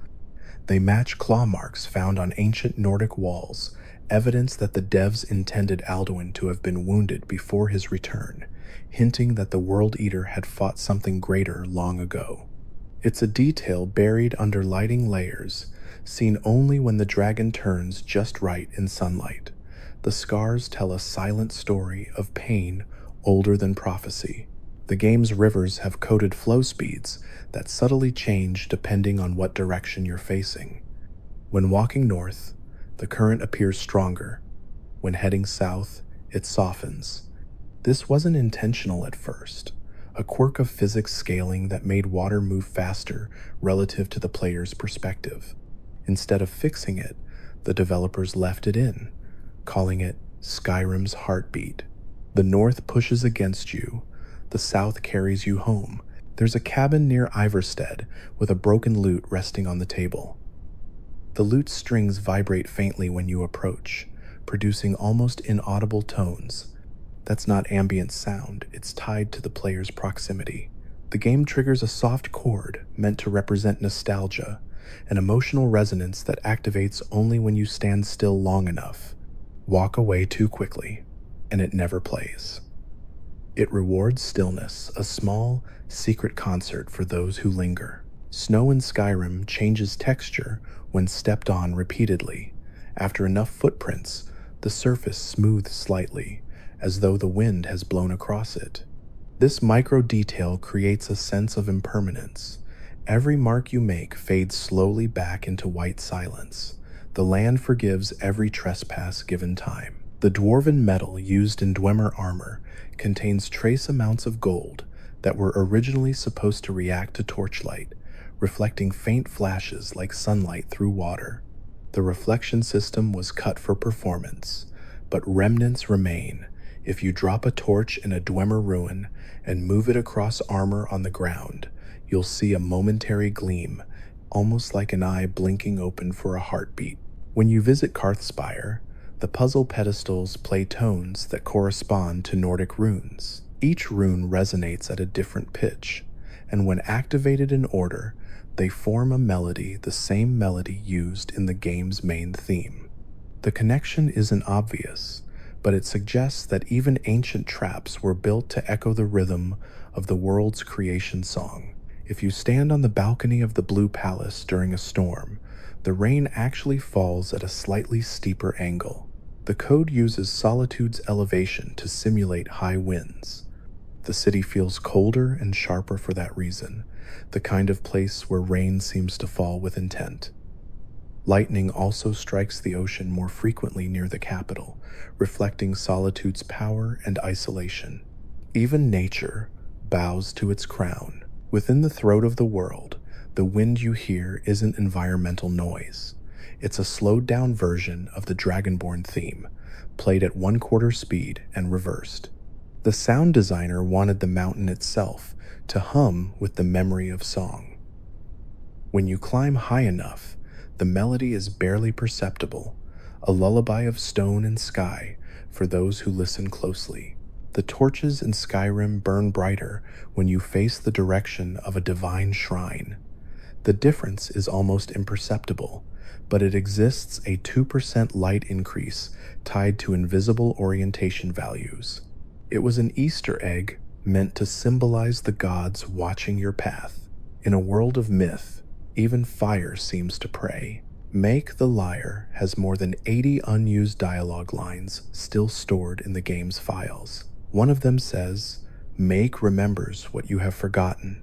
They match claw marks found on ancient Nordic walls, evidence that the devs intended Alduin to have been wounded before his return, hinting that the World Eater had fought something greater long ago. It's a detail buried under lighting layers, seen only when the dragon turns just right in sunlight. The scars tell a silent story of pain older than prophecy. The game's rivers have coded flow speeds that subtly change depending on what direction you're facing. When walking north, the current appears stronger. When heading south, it softens. This wasn't intentional at first, a quirk of physics scaling that made water move faster relative to the player's perspective. Instead of fixing it, the developers left it in, calling it Skyrim's heartbeat. The north pushes against you, the south carries you home. There's a cabin near Iverstead with a broken lute resting on the table. The lute's strings vibrate faintly when you approach, producing almost inaudible tones. That's not ambient sound, it's tied to the player's proximity. The game triggers a soft chord meant to represent nostalgia, an emotional resonance that activates only when you stand still long enough, walk away too quickly, and it never plays. It rewards stillness, a small, secret concert for those who linger. Snow in Skyrim changes texture when stepped on repeatedly. After enough footprints, the surface smooths slightly, as though the wind has blown across it. This micro detail creates a sense of impermanence. Every mark you make fades slowly back into white silence. The land forgives every trespass given time. The dwarven metal used in Dwemer armor contains trace amounts of gold that were originally supposed to react to torchlight, reflecting faint flashes like sunlight through water. The reflection system was cut for performance, but remnants remain. If you drop a torch in a Dwemer ruin and move it across armor on the ground, you'll see a momentary gleam, almost like an eye blinking open for a heartbeat. When you visit Karthspire, the puzzle pedestals play tones that correspond to Nordic runes. Each rune resonates at a different pitch, and when activated in order, they form a melody, the same melody used in the game's main theme. The connection isn't obvious, but it suggests that even ancient traps were built to echo the rhythm of the world's creation song. If you stand on the balcony of the Blue Palace during a storm, the rain actually falls at a slightly steeper angle. The code uses Solitude's elevation to simulate high winds. The city feels colder and sharper for that reason, the kind of place where rain seems to fall with intent. Lightning also strikes the ocean more frequently near the capital, reflecting Solitude's power and isolation. Even nature bows to its crown. Within the throat of the world, the wind you hear isn't environmental noise. It's a slowed-down version of the Dragonborn theme, played at 1/4 speed and reversed. The sound designer wanted the mountain itself to hum with the memory of song. When you climb high enough, the melody is barely perceptible, a lullaby of stone and sky for those who listen closely. The torches in Skyrim burn brighter when you face the direction of a divine shrine. The difference is almost imperceptible, but it exists a 2% light increase tied to invisible orientation values. It was an Easter egg meant to symbolize the gods watching your path. In a world of myth, even fire seems to pray. Make the Liar has more than 80 unused dialogue lines still stored in the game's files. One of them says, "Make remembers what you have forgotten,"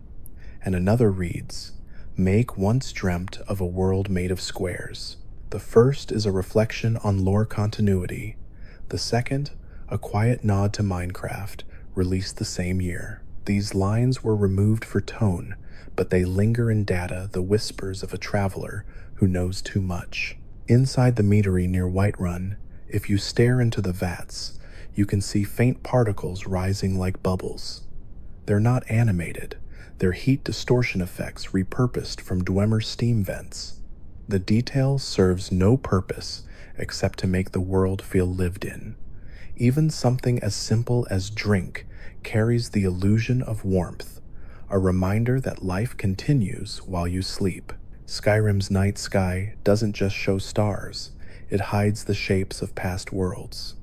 and another reads, "Make once dreamt of a world made of squares." The first is a reflection on lore continuity. The second, a quiet nod to Minecraft, released the same year. These lines were removed for tone, but they linger in data, the whispers of a traveler who knows too much. Inside the meadery near Whiterun, if you stare into the vats, you can see faint particles rising like bubbles. They're not animated. They're heat distortion effects repurposed from Dwemer steam vents. The detail serves no purpose except to make the world feel lived in. Even something as simple as drink carries the illusion of warmth, a reminder that life continues while you sleep. Skyrim's night sky doesn't just show stars, it hides the shapes of past worlds.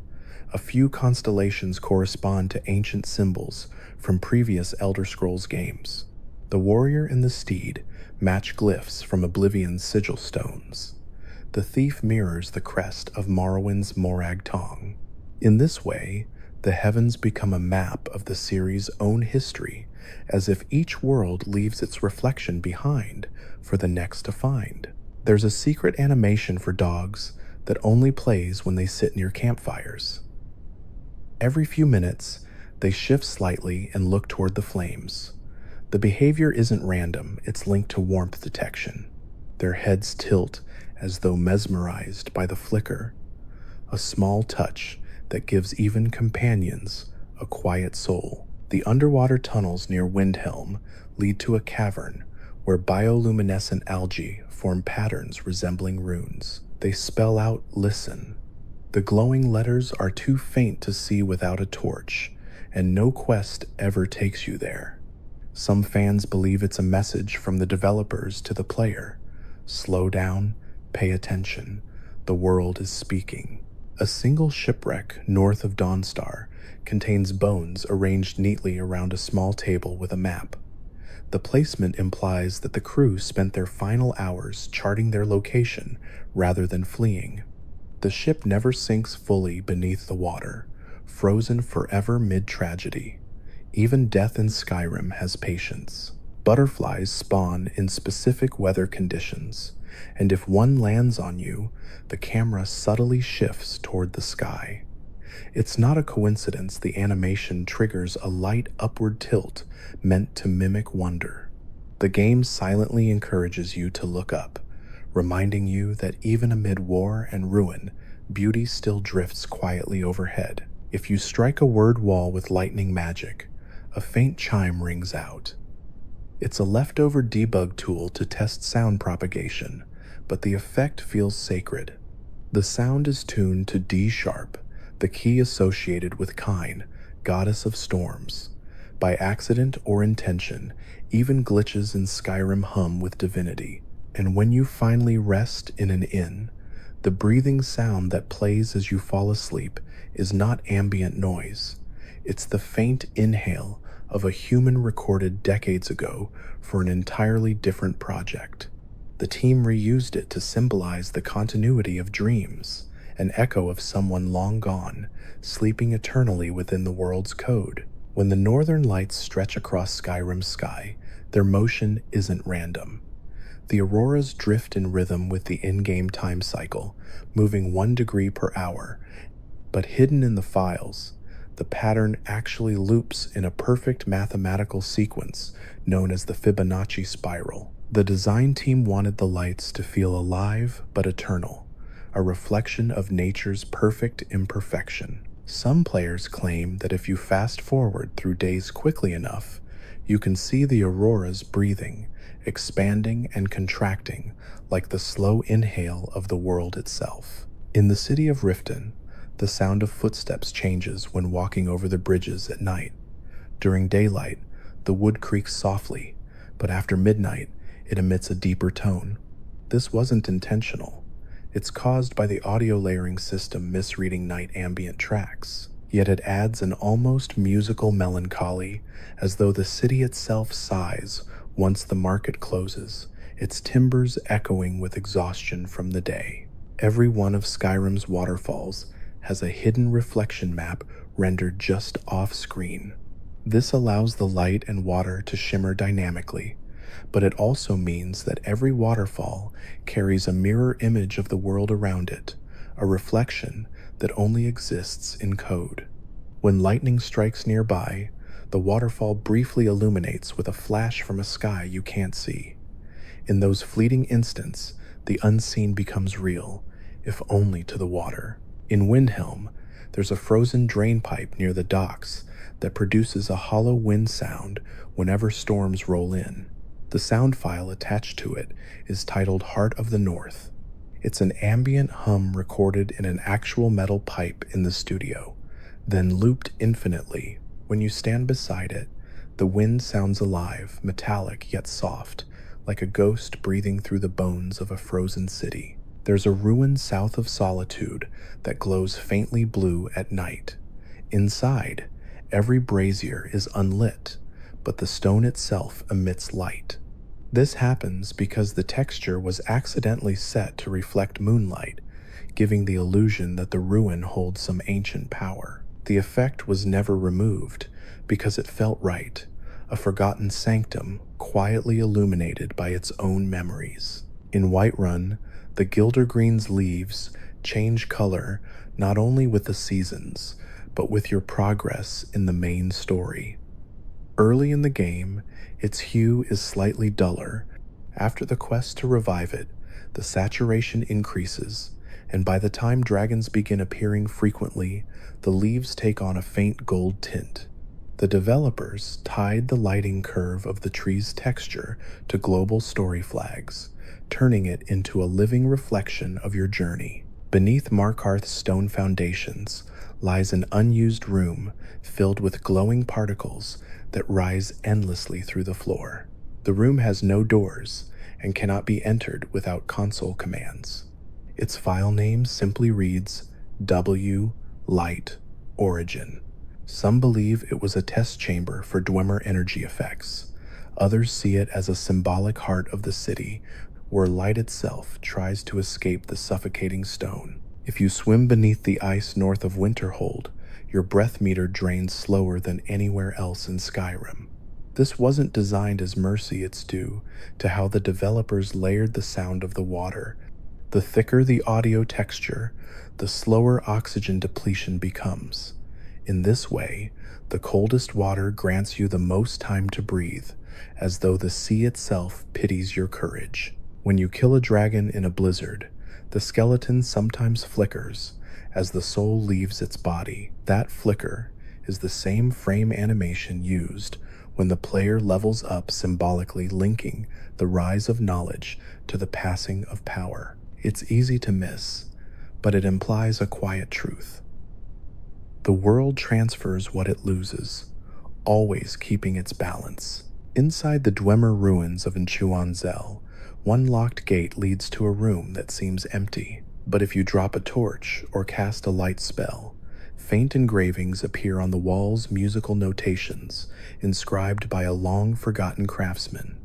A few constellations correspond to ancient symbols from previous Elder Scrolls games. The warrior and the steed match glyphs from Oblivion's sigil stones. The thief mirrors the crest of Morrowind's Morag Tong. In this way, the heavens become a map of the series' own history, as if each world leaves its reflection behind for the next to find. There's a secret animation for dogs that only plays when they sit near campfires. Every few minutes, they shift slightly and look toward the flames. The behavior isn't random, it's linked to warmth detection. Their heads tilt as though mesmerized by the flicker, a small touch that gives even companions a quiet soul. The underwater tunnels near Windhelm lead to a cavern where bioluminescent algae form patterns resembling runes. They spell out "listen." The glowing letters are too faint to see without a torch, and no quest ever takes you there. Some fans believe it's a message from the developers to the player. Slow down, pay attention. The world is speaking. A single shipwreck north of Dawnstar contains bones arranged neatly around a small table with a map. The placement implies that the crew spent their final hours charting their location rather than fleeing. The ship never sinks fully beneath the water, frozen forever mid-tragedy. Even death in Skyrim has patience. Butterflies spawn in specific weather conditions, and if one lands on you, the camera subtly shifts toward the sky. It's not a coincidence the animation triggers a light upward tilt meant to mimic wonder. The game silently encourages you to look up, reminding you that even amid war and ruin, beauty still drifts quietly overhead. If you strike a word wall with lightning magic, a faint chime rings out. It's a leftover debug tool to test sound propagation, but the effect feels sacred. The sound is tuned to D sharp, the key associated with Kine, goddess of storms. By accident or intention, even glitches in Skyrim hum with divinity. And when you finally rest in an inn, the breathing sound that plays as you fall asleep is not ambient noise. It's the faint inhale of a human recorded decades ago for an entirely different project. The team reused it to symbolize the continuity of dreams, an echo of someone long gone, sleeping eternally within the world's code. When the northern lights stretch across Skyrim's sky, their motion isn't random. The auroras drift in rhythm with the in-game time cycle, moving 1 degree per hour, but hidden in the files, the pattern actually loops in a perfect mathematical sequence known as the Fibonacci spiral. The design team wanted the lights to feel alive but eternal, a reflection of nature's perfect imperfection. Some players claim that if you fast forward through days quickly enough, you can see the auroras breathing, expanding and contracting like the slow inhale of the world itself. In the city of Riften, the sound of footsteps changes when walking over the bridges at night. During daylight, the wood creaks softly, but after midnight, it emits a deeper tone. This wasn't intentional. It's caused by the audio layering system misreading night ambient tracks, yet it adds an almost musical melancholy, as though the city itself sighs once the market closes, its timbers echoing with exhaustion from the day. Every one of Skyrim's waterfalls has a hidden reflection map rendered just off-screen. This allows the light and water to shimmer dynamically, but it also means that every waterfall carries a mirror image of the world around it, a reflection that only exists in code. When lightning strikes nearby, the waterfall briefly illuminates with a flash from a sky you can't see. In those fleeting instants, the unseen becomes real, if only to the water. In Windhelm, there's a frozen drain pipe near the docks that produces a hollow wind sound whenever storms roll in. The sound file attached to it is titled Heart of the North. It's an ambient hum recorded in an actual metal pipe in the studio, then looped infinitely. When you stand beside it, the wind sounds alive, metallic yet soft, like a ghost breathing through the bones of a frozen city. There's a ruin south of Solitude that glows faintly blue at night. Inside, every brazier is unlit, but the stone itself emits light. This happens because the texture was accidentally set to reflect moonlight, giving the illusion that the ruin holds some ancient power. The effect was never removed because it felt right, a forgotten sanctum quietly illuminated by its own memories. In Whiterun, the Gildergreen's leaves change color not only with the seasons, but with your progress in the main story. Early in the game, its hue is slightly duller. After the quest to revive it, the saturation increases, and by the time dragons begin appearing frequently, the leaves take on a faint gold tint. The developers tied the lighting curve of the tree's texture to global story flags, turning it into a living reflection of your journey. Beneath Markarth's stone foundations lies an unused room filled with glowing particles that rise endlessly through the floor. The room has no doors and cannot be entered without console commands. Its file name simply reads W Light Origin. Some believe it was a test chamber for Dwemer energy effects. Others see it as a symbolic heart of the city where light itself tries to escape the suffocating stone. If you swim beneath the ice north of Winterhold, your breath meter drains slower than anywhere else in Skyrim. This wasn't designed as mercy, it's due to how the developers layered the sound of the water. The thicker the audio texture, the slower oxygen depletion becomes. In this way, the coldest water grants you the most time to breathe, as though the sea itself pities your courage. When you kill a dragon in a blizzard, the skeleton sometimes flickers as the soul leaves its body. That flicker is the same frame animation used when the player levels up, symbolically linking the rise of knowledge to the passing of power. It's easy to miss, but it implies a quiet truth. The world transfers what it loses, always keeping its balance. Inside the Dwemer ruins of Enchuanzel, one locked gate leads to a room that seems empty. But if you drop a torch or cast a light spell, faint engravings appear on the wall's musical notations, inscribed by a long-forgotten craftsman.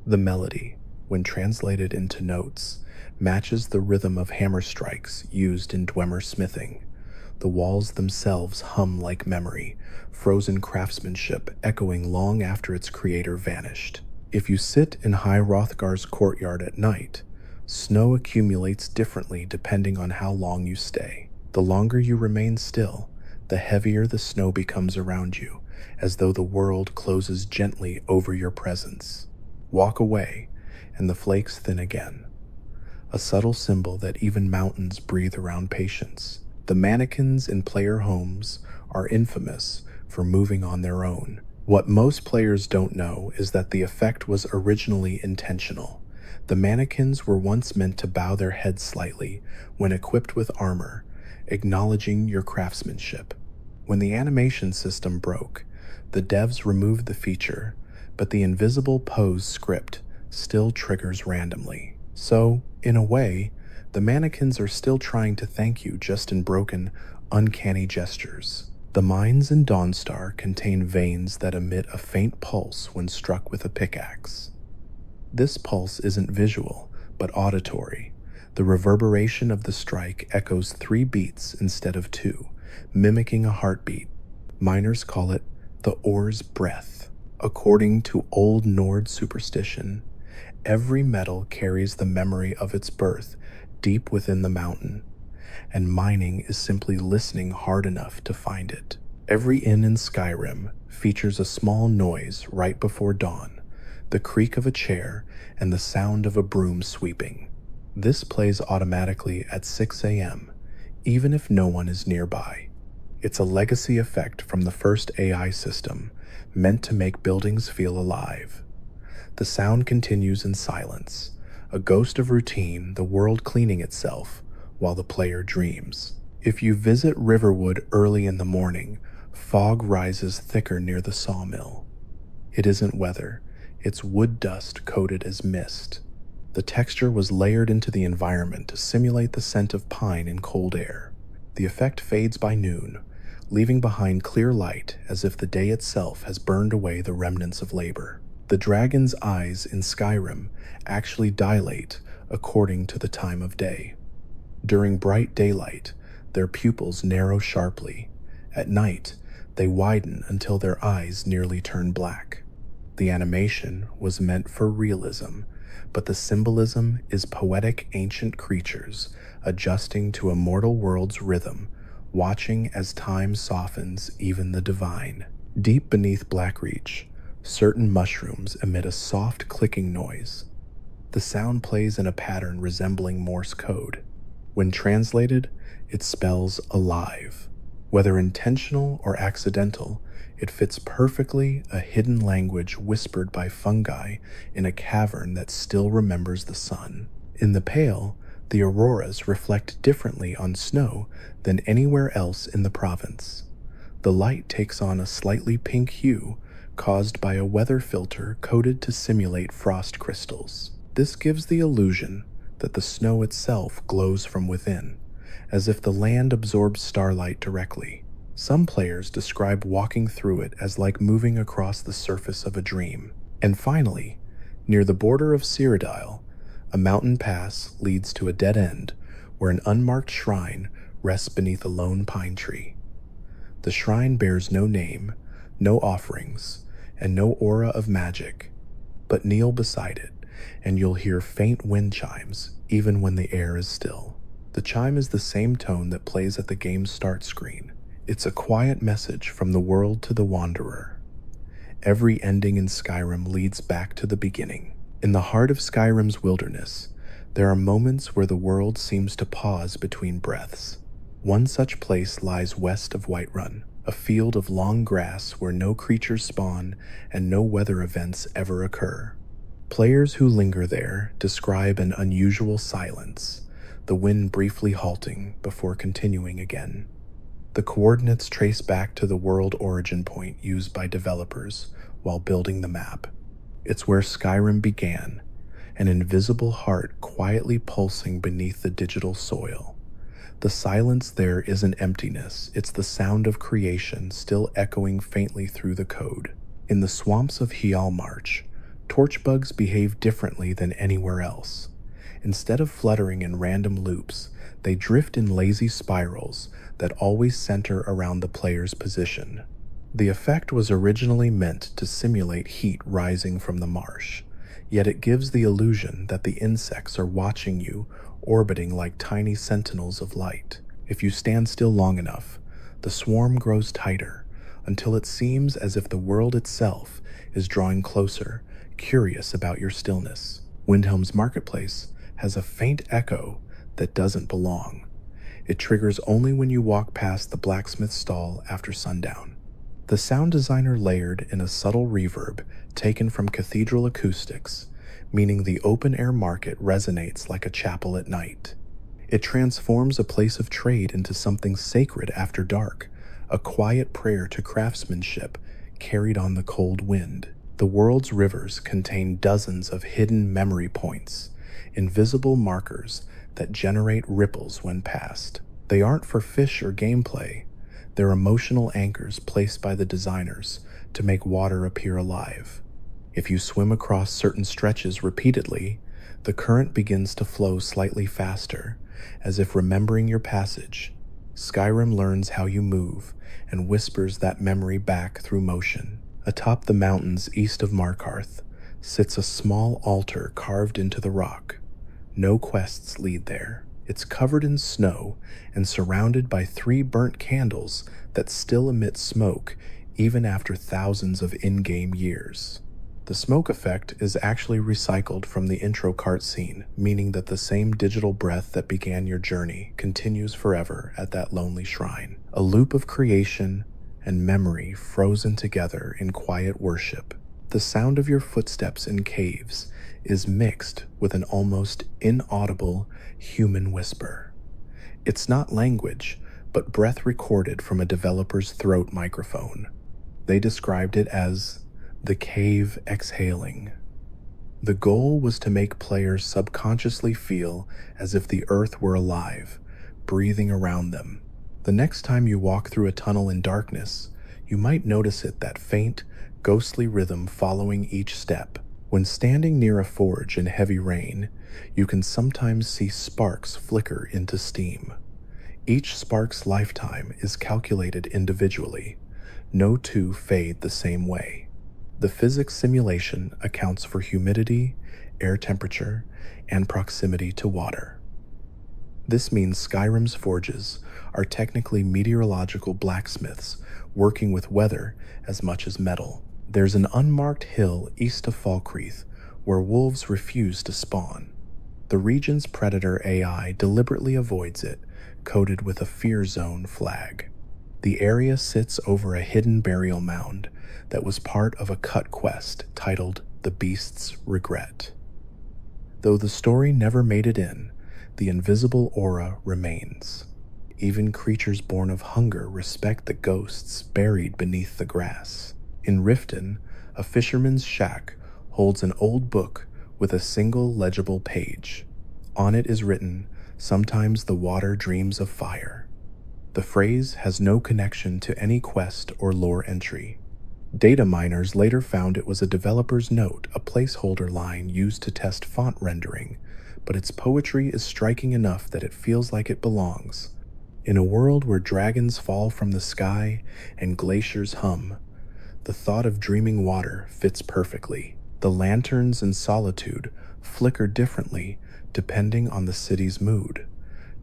The melody, when translated into notes, matches the rhythm of hammer strikes used in Dwemer smithing. The walls themselves hum like memory, frozen craftsmanship echoing long after its creator vanished. If you sit in High Hrothgar's courtyard at night, snow accumulates differently depending on how long you stay. The longer you remain still, the heavier the snow becomes around you, as though the world closes gently over your presence. Walk away, and the flakes thin again, a subtle symbol that even mountains breathe around patience. The mannequins in player homes are infamous for moving on their own. What most players don't know is that the effect was originally intentional. The mannequins were once meant to bow their heads slightly when equipped with armor, acknowledging your craftsmanship. When the animation system broke, the devs removed the feature, but the invisible pose script still triggers randomly. So, in a way, the mannequins are still trying to thank you, just in broken, uncanny gestures. The mines in Dawnstar contain veins that emit a faint pulse when struck with a pickaxe. This pulse isn't visual, but auditory. The reverberation of the strike echoes 3 beats instead of 2, mimicking a heartbeat. Miners call it the ore's breath. According to Old Nord superstition, every metal carries the memory of its birth deep within the mountain, and mining is simply listening hard enough to find it. Every inn in Skyrim features a small noise right before dawn, the creak of a chair and the sound of a broom sweeping. This plays automatically at 6 a.m., even if no one is nearby. It's a legacy effect from the first AI system, meant to make buildings feel alive. The sound continues in silence, a ghost of routine, the world cleaning itself while the player dreams. If you visit Riverwood early in the morning, fog rises thicker near the sawmill. It isn't weather, it's wood dust coated as mist. The texture was layered into the environment to simulate the scent of pine in cold air. The effect fades by noon, leaving behind clear light as if the day itself has burned away the remnants of labor. The dragon's eyes in Skyrim actually dilate according to the time of day. During bright daylight, their pupils narrow sharply. At night, they widen until their eyes nearly turn black. The animation was meant for realism, but the symbolism is poetic ancient creatures adjusting to a mortal world's rhythm, watching as time softens even the divine. Deep beneath Blackreach, certain mushrooms emit a soft clicking noise. The sound plays in a pattern resembling Morse code. When translated, it spells alive. Whether intentional or accidental, it fits perfectly a hidden language whispered by fungi in a cavern that still remembers the sun. In the Pale, The auroras reflect differently on snow than anywhere else in the province. The light takes on a slightly pink hue caused by a weather filter coated to simulate frost crystals. This gives the illusion that the snow itself glows from within, as if the land absorbs starlight directly. Some players describe walking through it as like moving across the surface of a dream. And finally, near the border of Cyrodiil, a mountain pass leads to a dead end where an unmarked shrine rests beneath a lone pine tree. The shrine bears no name, no offerings, and no aura of magic, but kneel beside it, and you'll hear faint wind chimes even when the air is still. The chime is the same tone that plays at the game's start screen. It's a quiet message from the world to the wanderer. Every ending in Skyrim leads back to the beginning. In the heart of Skyrim's wilderness, there are moments where the world seems to pause between breaths. One such place lies west of Whiterun, a field of long grass where no creatures spawn and no weather events ever occur. Players who linger there describe an unusual silence, the wind briefly halting before continuing again. The coordinates trace back to the world origin point used by developers while building the map. It's where Skyrim began, an invisible heart quietly pulsing beneath the digital soil. The silence there isn't emptiness, it's the sound of creation still echoing faintly through the code. In the swamps of Hjalmarch, torchbugs behave differently than anywhere else. Instead of fluttering in random loops, they drift in lazy spirals that always center around the player's position. The effect was originally meant to simulate heat rising from the marsh, yet it gives the illusion that the insects are watching you, orbiting like tiny sentinels of light. If you stand still long enough, the swarm grows tighter until it seems as if the world itself is drawing closer, curious about your stillness. Windhelm's marketplace has a faint echo that doesn't belong. It triggers only when you walk past the blacksmith stall after sundown. The sound designer layered in a subtle reverb taken from cathedral acoustics, meaning the open-air market resonates like a chapel at night. It transforms a place of trade into something sacred after dark, a quiet prayer to craftsmanship carried on the cold wind. The world's rivers contain dozens of hidden memory points, invisible markers that generate ripples when passed. They aren't for fish or gameplay, they're emotional anchors placed by the designers to make water appear alive. If you swim across certain stretches repeatedly, the current begins to flow slightly faster, as if remembering your passage. Skyrim learns how you move and whispers that memory back through motion. Atop the mountains east of Markarth sits a small altar carved into the rock. No quests lead there. It's covered in snow and surrounded by 3 burnt candles that still emit smoke even after thousands of in-game years. The smoke effect is actually recycled from the intro cart scene, meaning that the same digital breath that began your journey continues forever at that lonely shrine. A loop of creation and memory frozen together in quiet worship. The sound of your footsteps in caves is mixed with an almost inaudible human whisper. It's not language, but breath recorded from a developer's throat microphone. They described it as the cave exhaling. The goal was to make players subconsciously feel as if the earth were alive, breathing around them. The next time you walk through a tunnel in darkness, you might notice that faint, ghostly rhythm following each step. When standing near a forge in heavy rain, you can sometimes see sparks flicker into steam. Each spark's lifetime is calculated individually. No two fade the same way. The physics simulation accounts for humidity, air temperature, and proximity to water. This means Skyrim's forges are technically meteorological blacksmiths working with weather as much as metal. There's an unmarked hill east of Falkreath where wolves refuse to spawn. The region's predator AI deliberately avoids it, coated with a fear zone flag. The area sits over a hidden burial mound that was part of a cut quest titled The Beast's Regret. Though the story never made it in, the invisible aura remains. Even creatures born of hunger respect the ghosts buried beneath the grass. In Riften, a fisherman's shack holds an old book with a single legible page. On it is written, "Sometimes the water dreams of fire." The phrase has no connection to any quest or lore entry. Data miners later found it was a developer's note, a placeholder line used to test font rendering, but its poetry is striking enough that it feels like it belongs. In a world where dragons fall from the sky and glaciers hum, the thought of dreaming water fits perfectly. The lanterns in Solitude flicker differently depending on the city's mood.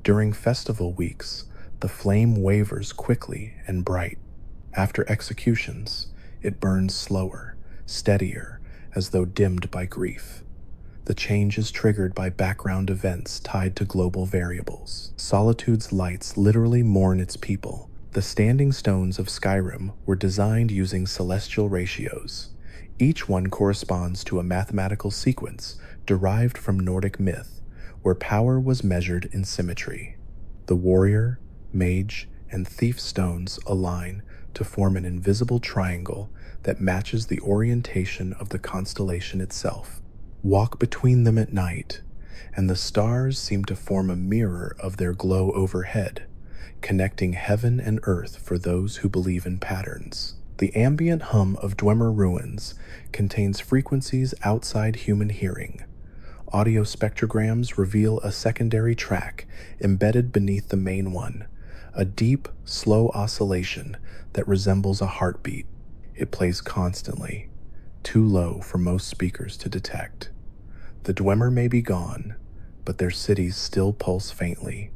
During festival weeks, the flame wavers quickly and bright. After executions, it burns slower, steadier, as though dimmed by grief. The change is triggered by background events tied to global variables. Solitude's lights literally mourn its people. The standing stones of Skyrim were designed using celestial ratios. Each one corresponds to a mathematical sequence derived from Nordic myth, where power was measured in symmetry. The warrior, mage, and thief stones align to form an invisible triangle that matches the orientation of the constellation itself. Walk between them at night, and the stars seem to form a mirror of their glow overhead, connecting heaven and earth for those who believe in patterns. The ambient hum of Dwemer ruins contains frequencies outside human hearing. Audio spectrograms reveal a secondary track embedded beneath the main one, a deep, slow oscillation that resembles a heartbeat. It plays constantly, too low for most speakers to detect. The Dwemer may be gone, but their cities still pulse faintly,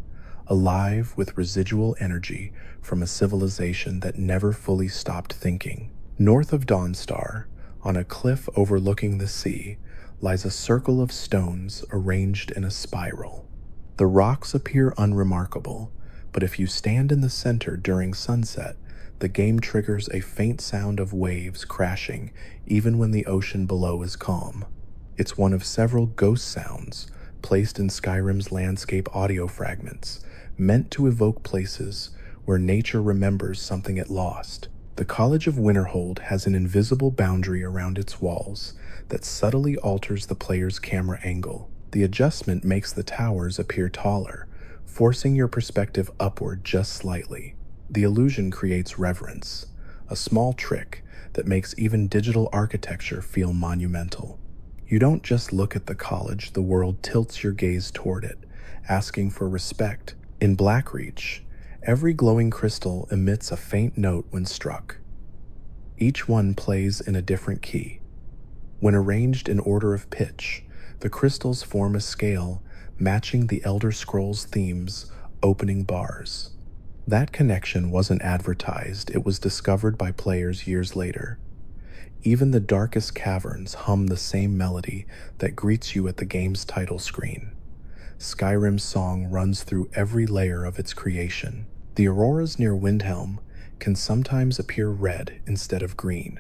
alive with residual energy from a civilization that never fully stopped thinking. North of Dawnstar, on a cliff overlooking the sea, lies a circle of stones arranged in a spiral. The rocks appear unremarkable, but if you stand in the center during sunset, the game triggers a faint sound of waves crashing even when the ocean below is calm. It's one of several ghost sounds placed in Skyrim's landscape audio fragments, meant to evoke places where nature remembers something it lost. The College of Winterhold has an invisible boundary around its walls that subtly alters the player's camera angle. The adjustment makes the towers appear taller, forcing your perspective upward just slightly. The illusion creates reverence, a small trick that makes even digital architecture feel monumental. You don't just look at the college, the world tilts your gaze toward it, asking for respect. In Blackreach, every glowing crystal emits a faint note when struck. Each one plays in a different key. When arranged in order of pitch, the crystals form a scale matching the Elder Scrolls theme's opening bars. That connection wasn't advertised, it was discovered by players years later. Even the darkest caverns hum the same melody that greets you at the game's title screen. Skyrim's song runs through every layer of its creation. The auroras near Windhelm can sometimes appear red instead of green.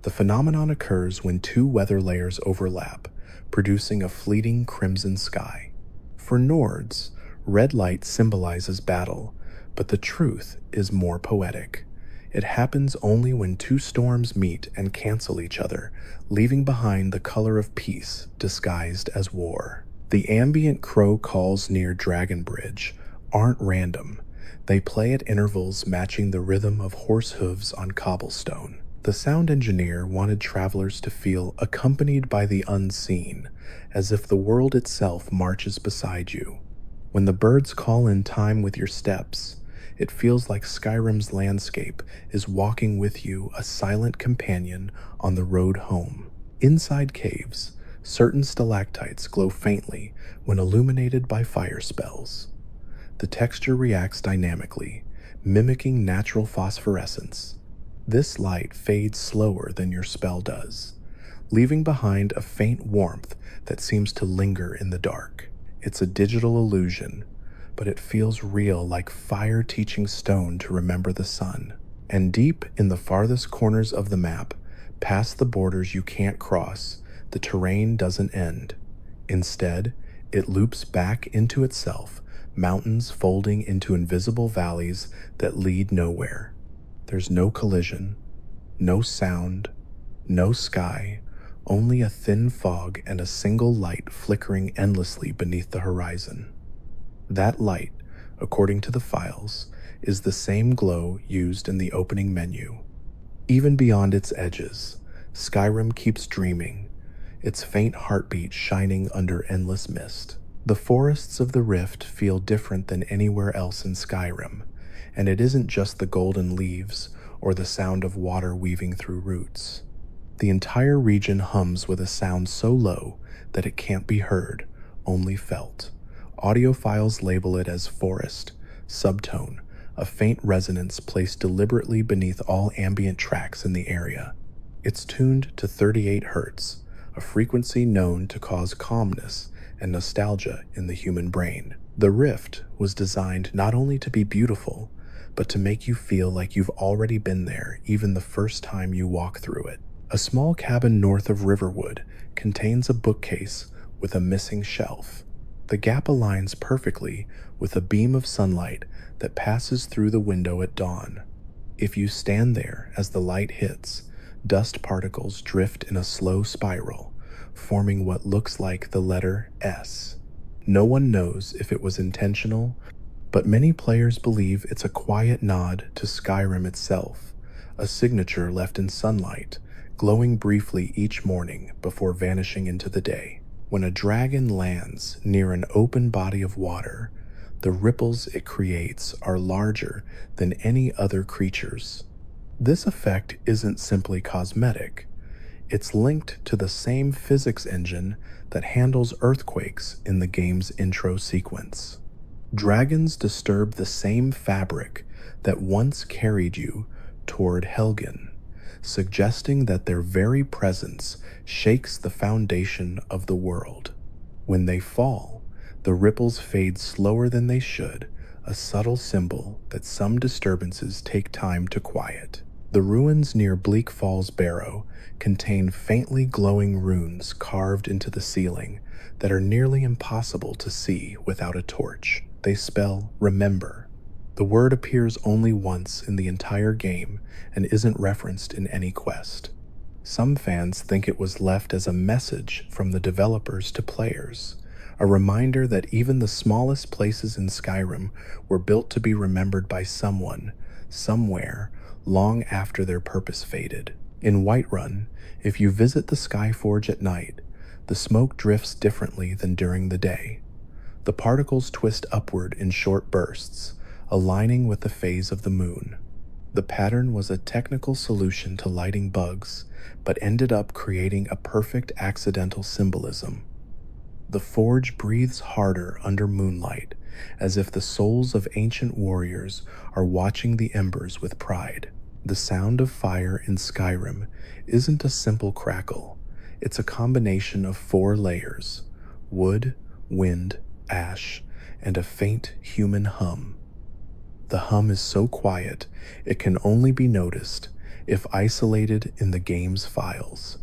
The phenomenon occurs when two weather layers overlap, producing a fleeting crimson sky. For Nords, red light symbolizes battle, but the truth is more poetic. It happens only when two storms meet and cancel each other, leaving behind the color of peace disguised as war. The ambient crow calls near Dragonbridge aren't random. They play at intervals matching the rhythm of horse hooves on cobblestone. The sound engineer wanted travelers to feel accompanied by the unseen, as if the world itself marches beside you. When the birds call in time with your steps, it feels like Skyrim's landscape is walking with you, a silent companion on the road home. Inside caves, certain stalactites glow faintly when illuminated by fire spells. The texture reacts dynamically, mimicking natural phosphorescence. This light fades slower than your spell does, leaving behind a faint warmth that seems to linger in the dark. It's a digital illusion, but it feels real, like fire teaching stone to remember the sun. And deep in the farthest corners of the map, past the borders you can't cross, the terrain doesn't end. Instead, It loops back into itself, mountains folding into invisible valleys that lead nowhere. There's no collision, no sound, no sky, only a thin fog and a single light flickering endlessly beneath the horizon. That light, according to the files, is the same glow used in the opening menu. Even beyond its edges, Skyrim keeps dreaming, its faint heartbeat shining under endless mist. The forests of the Rift feel different than anywhere else in Skyrim, and it isn't just the golden leaves or the sound of water weaving through roots. The entire region hums with a sound so low that it can't be heard, only felt. Audiophiles label it as forest, subtone, a faint resonance placed deliberately beneath all ambient tracks in the area. It's tuned to 38 Hz, a frequency known to cause calmness and nostalgia in the human brain. The Rift was designed not only to be beautiful, but to make you feel like you've already been there even the first time you walk through it. A small cabin north of Riverwood contains a bookcase with a missing shelf. The gap aligns perfectly with a beam of sunlight that passes through the window at dawn. If you stand there as the light hits, dust particles drift in a slow spiral, forming what looks like the letter S. No one knows if it was intentional, but many players believe it's a quiet nod to Skyrim itself, a signature left in sunlight, glowing briefly each morning before vanishing into the day. When a dragon lands near an open body of water, the ripples it creates are larger than any other creatures. This effect isn't simply cosmetic. It's linked to the same physics engine that handles earthquakes in the game's intro sequence. Dragons disturb the same fabric that once carried you toward Helgen, suggesting that their very presence shakes the foundation of the world. When they fall, the ripples fade slower than they should, a subtle symbol that some disturbances take time to quiet. The ruins near Bleak Falls Barrow contain faintly glowing runes carved into the ceiling that are nearly impossible to see without a torch. They spell remember. The word appears only once in the entire game and isn't referenced in any quest. Some fans think it was left as a message from the developers to players, a reminder that even the smallest places in Skyrim were built to be remembered by someone, somewhere, long after their purpose faded. In Whiterun, if you visit the Skyforge at night, the smoke drifts differently than during the day. The particles twist upward in short bursts, aligning with the phase of the moon. The pattern was a technical solution to lighting bugs, but ended up creating a perfect accidental symbolism. The forge breathes harder under moonlight, as if the souls of ancient warriors are watching the embers with pride. The sound of fire in Skyrim isn't a simple crackle. It's a combination of 4 layers: wood, wind, ash, and a faint human hum. The hum is so quiet, it can only be noticed if isolated in the game's files.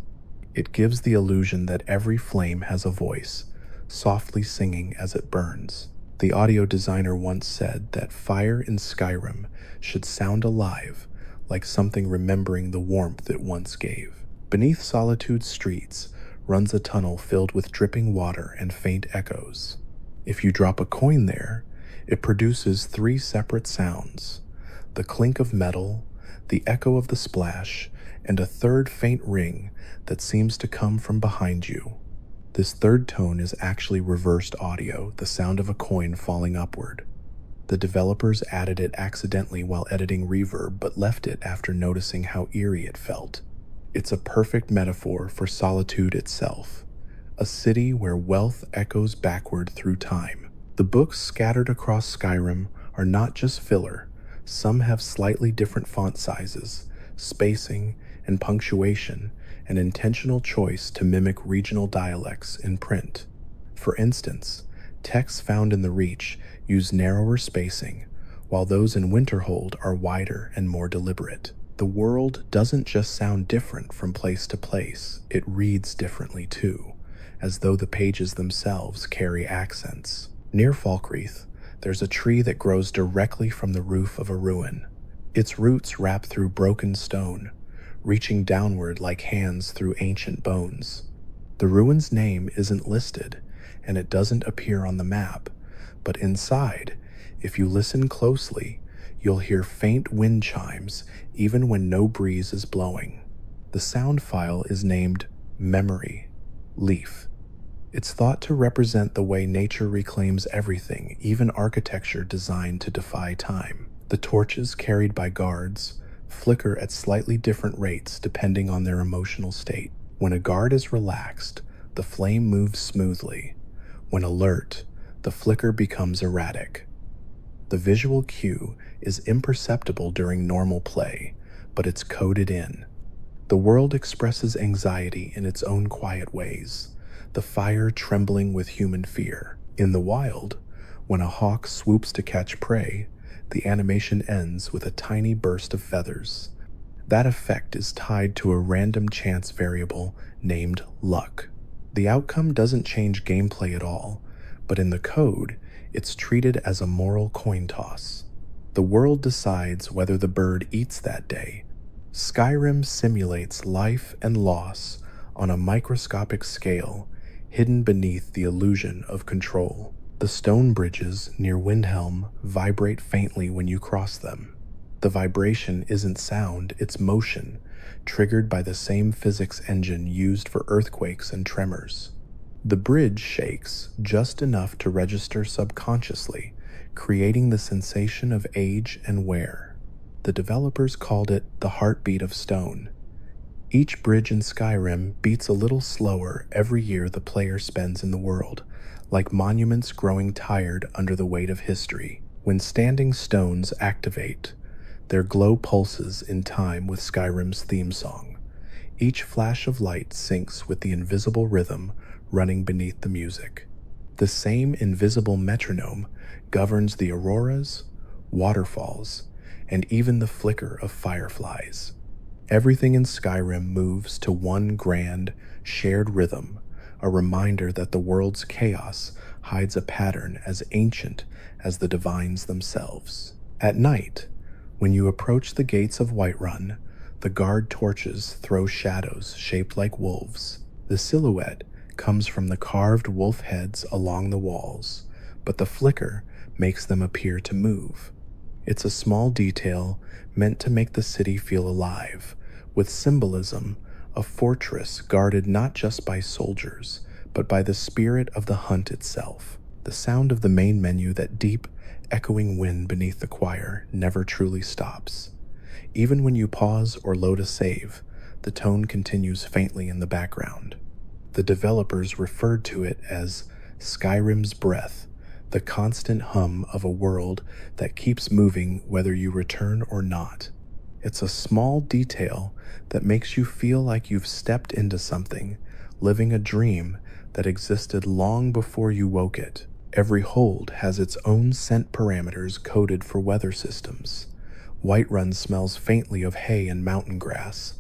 It gives the illusion that every flame has a voice, softly singing as it burns. The audio designer once said that fire in Skyrim should sound alive, like something remembering the warmth it once gave. Beneath Solitude's streets runs a tunnel filled with dripping water and faint echoes. If you drop a coin there, it produces 3 separate sounds: the clink of metal, the echo of the splash, and a third faint ring that seems to come from behind you. This third tone is actually reversed audio, the sound of a coin falling upward. The developers added it accidentally while editing reverb, but left it after noticing how eerie it felt. It's a perfect metaphor for Solitude itself, a city where wealth echoes backward through time. The books scattered across Skyrim are not just filler. Some have slightly different font sizes, spacing, and punctuation, an intentional choice to mimic regional dialects in print. For instance, texts found in the Reach use narrower spacing, while those in Winterhold are wider and more deliberate. The world doesn't just sound different from place to place, it reads differently too, as though the pages themselves carry accents. Near Falkreath, there's a tree that grows directly from the roof of a ruin. Its roots wrap through broken stone, reaching downward like hands through ancient bones. The ruin's name isn't listed, and it doesn't appear on the map, but inside, if you listen closely, you'll hear faint wind chimes even when no breeze is blowing. The sound file is named Memory Leaf. It's thought to represent the way nature reclaims everything, even architecture designed to defy time. The torches carried by guards flicker at slightly different rates depending on their emotional state. When a guard is relaxed, the flame moves smoothly. When alert, the flicker becomes erratic. The visual cue is imperceptible during normal play, but it's coded in. The world expresses anxiety in its own quiet ways, the fire trembling with human fear. In the wild, when a hawk swoops to catch prey, the animation ends with a tiny burst of feathers. That effect is tied to a random chance variable named luck. The outcome doesn't change gameplay at all, but in the code, it's treated as a moral coin toss. The world decides whether the bird eats that day. Skyrim simulates life and loss on a microscopic scale, hidden beneath the illusion of control. The stone bridges near Windhelm vibrate faintly when you cross them. The vibration isn't sound, it's motion, triggered by the same physics engine used for earthquakes and tremors. The bridge shakes just enough to register subconsciously, creating the sensation of age and wear. The developers called it the heartbeat of stone. Each bridge in Skyrim beats a little slower every year the player spends in the world, like monuments growing tired under the weight of history. When standing stones activate, their glow pulses in time with Skyrim's theme song. Each flash of light syncs with the invisible rhythm running beneath the music. The same invisible metronome governs the auroras, waterfalls, and even the flicker of fireflies. Everything in Skyrim moves to one grand, shared rhythm, a reminder that the world's chaos hides a pattern as ancient as the divines themselves. At night, when you approach the gates of Whiterun, the guard torches throw shadows shaped like wolves. The silhouette comes from the carved wolf heads along the walls, but the flicker makes them appear to move. It's a small detail meant to make the city feel alive, with symbolism, a fortress guarded not just by soldiers, but by the spirit of the hunt itself. The sound of the main menu, that deep, echoing wind beneath the choir, never truly stops. Even when you pause or load a save, the tone continues faintly in the background. The developers referred to it as Skyrim's breath, the constant hum of a world that keeps moving whether you return or not. It's a small detail that makes you feel like you've stepped into something, living a dream that existed long before you woke it. Every hold has its own scent parameters coded for weather systems. Whiterun smells faintly of hay and mountain grass,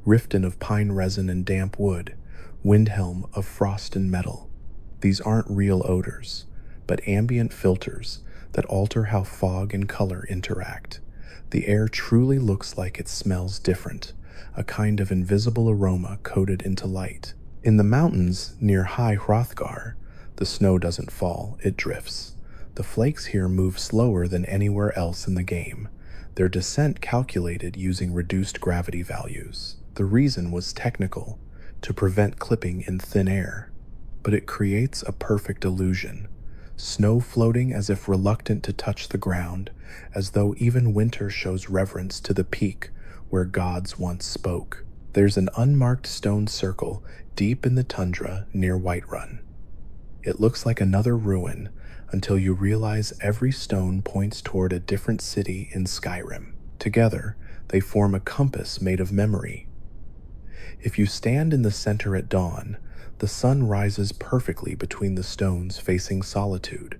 Riften of pine resin and damp wood, Windhelm of frost and metal. These aren't real odors, but ambient filters that alter how fog and color interact. The air truly looks like it smells different, a kind of invisible aroma coded into light. In the mountains near High Hrothgar, the snow doesn't fall, it drifts. The flakes here move slower than anywhere else in the game, their descent calculated using reduced gravity values. The reason was technical, to prevent clipping in thin air, but it creates a perfect illusion. Snow floating as if reluctant to touch the ground, as though even winter shows reverence to the peak where gods once spoke. There's an unmarked stone circle deep in the tundra near Whiterun. It looks like another ruin until you realize every stone points toward a different city in Skyrim. Together, they form a compass made of memory. If you stand in the center at dawn, the sun rises perfectly between the stones facing Solitude.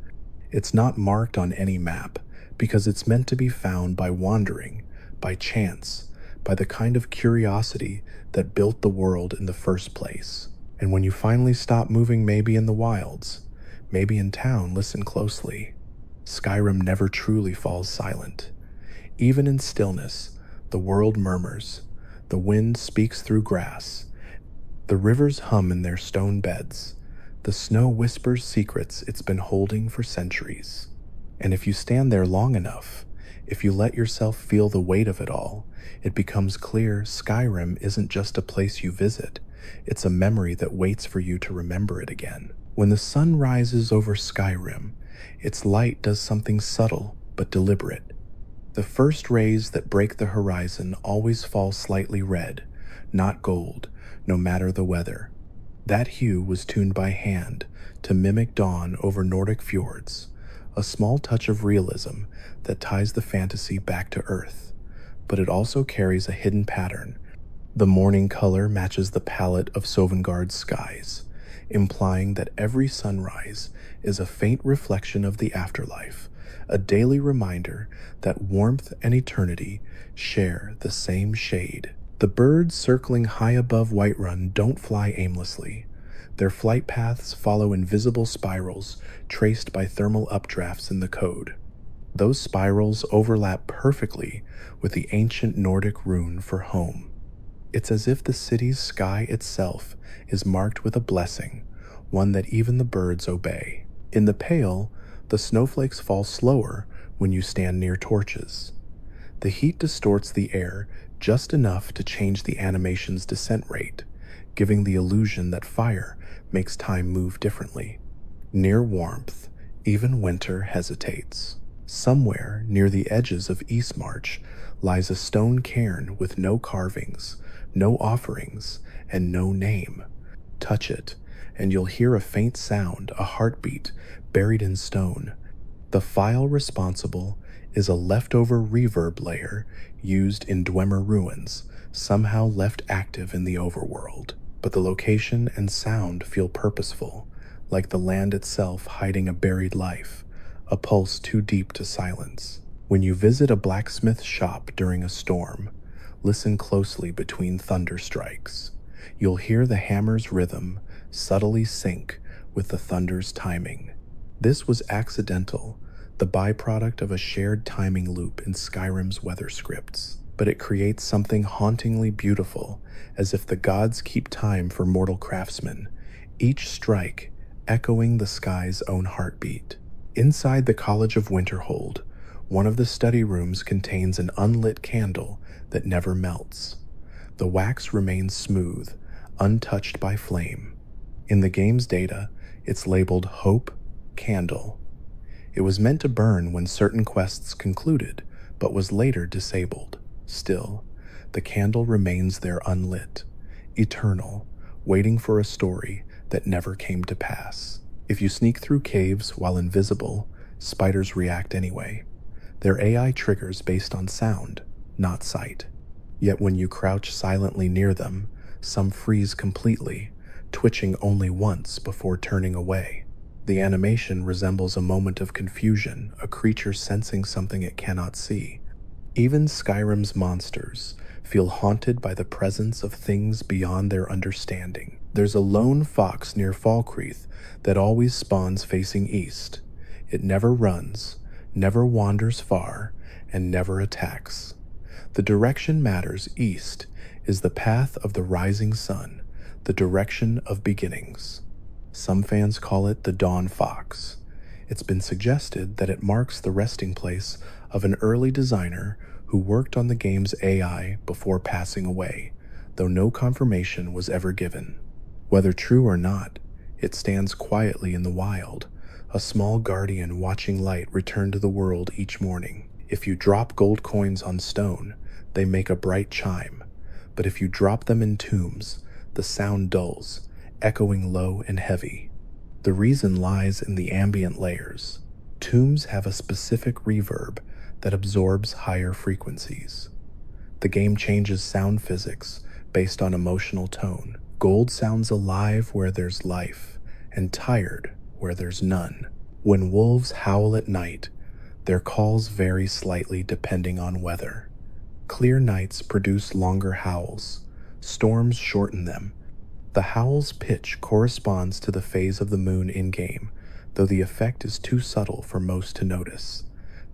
It's not marked on any map because it's meant to be found by wandering, by chance, by the kind of curiosity that built the world in the first place. And when you finally stop moving, maybe in the wilds, maybe in town, listen closely. Skyrim never truly falls silent. Even in stillness, the world murmurs, the wind speaks through grass, the rivers hum in their stone beds, the snow whispers secrets it's been holding for centuries. And if you stand there long enough, if you let yourself feel the weight of it all, it becomes clear Skyrim isn't just a place you visit, it's a memory that waits for you to remember it again. When the sun rises over Skyrim, its light does something subtle but deliberate. The first rays that break the horizon always fall slightly red, not gold, no matter the weather. That hue was tuned by hand to mimic dawn over Nordic fjords, a small touch of realism that ties the fantasy back to Earth. But it also carries a hidden pattern. The morning color matches the palette of Sovngarde's skies, implying that every sunrise is a faint reflection of the afterlife, a daily reminder that warmth and eternity share the same shade. The birds circling high above Whiterun don't fly aimlessly. Their flight paths follow invisible spirals traced by thermal updrafts in the code. Those spirals overlap perfectly with the ancient Nordic rune for home. It's as if the city's sky itself is marked with a blessing, one that even the birds obey. In the Pale, the snowflakes fall slower when you stand near torches. The heat distorts the air just enough to change the animation's descent rate, giving the illusion that fire makes time move differently. Near warmth, even winter hesitates. Somewhere near the edges of Eastmarch lies a stone cairn with no carvings, no offerings, and no name. Touch it, and you'll hear a faint sound, a heartbeat, buried in stone. The file responsible is a leftover reverb layer used in Dwemer ruins, somehow left active in the overworld. But the location and sound feel purposeful, like the land itself hiding a buried life, a pulse too deep to silence. When you visit a blacksmith shop during a storm, listen closely between thunder strikes. You'll hear the hammer's rhythm subtly sync with the thunder's timing. This was accidental, the byproduct of a shared timing loop in Skyrim's weather scripts, but it creates something hauntingly beautiful, as if the gods keep time for mortal craftsmen, each strike echoing the sky's own heartbeat. Inside the College of Winterhold, one of the study rooms contains an unlit candle that never melts. The wax remains smooth, untouched by flame. In the game's data, it's labeled Hope Candle. It was meant to burn when certain quests concluded, but was later disabled. Still, the candle remains there unlit, eternal, waiting for a story that never came to pass. If you sneak through caves while invisible, spiders react anyway. Their AI triggers based on sound, not sight. Yet when you crouch silently near them, some freeze completely, twitching only once before turning away. The animation resembles a moment of confusion, a creature sensing something it cannot see. Even Skyrim's monsters feel haunted by the presence of things beyond their understanding. There's a lone fox near Falkreath that always spawns facing east. It never runs, never wanders far, and never attacks. The direction matters. East is the path of the rising sun, the direction of beginnings. Some fans call it the Dawn Fox. It's been suggested that it marks the resting place of an early designer who worked on the game's AI before passing away, though no confirmation was ever given. Whether true or not, it stands quietly in the wild, a small guardian watching light return to the world each morning. If you drop gold coins on stone, they make a bright chime, but if you drop them in tombs, the sound dulls, echoing low and heavy. The reason lies in the ambient layers. Tombs have a specific reverb that absorbs higher frequencies. The game changes sound physics based on emotional tone. Gold sounds alive where there's life, and tired where there's none. When wolves howl at night, their calls vary slightly depending on weather. Clear nights produce longer howls, storms shorten them, The howl's pitch corresponds to the phase of the moon in-game, though the effect is too subtle for most to notice.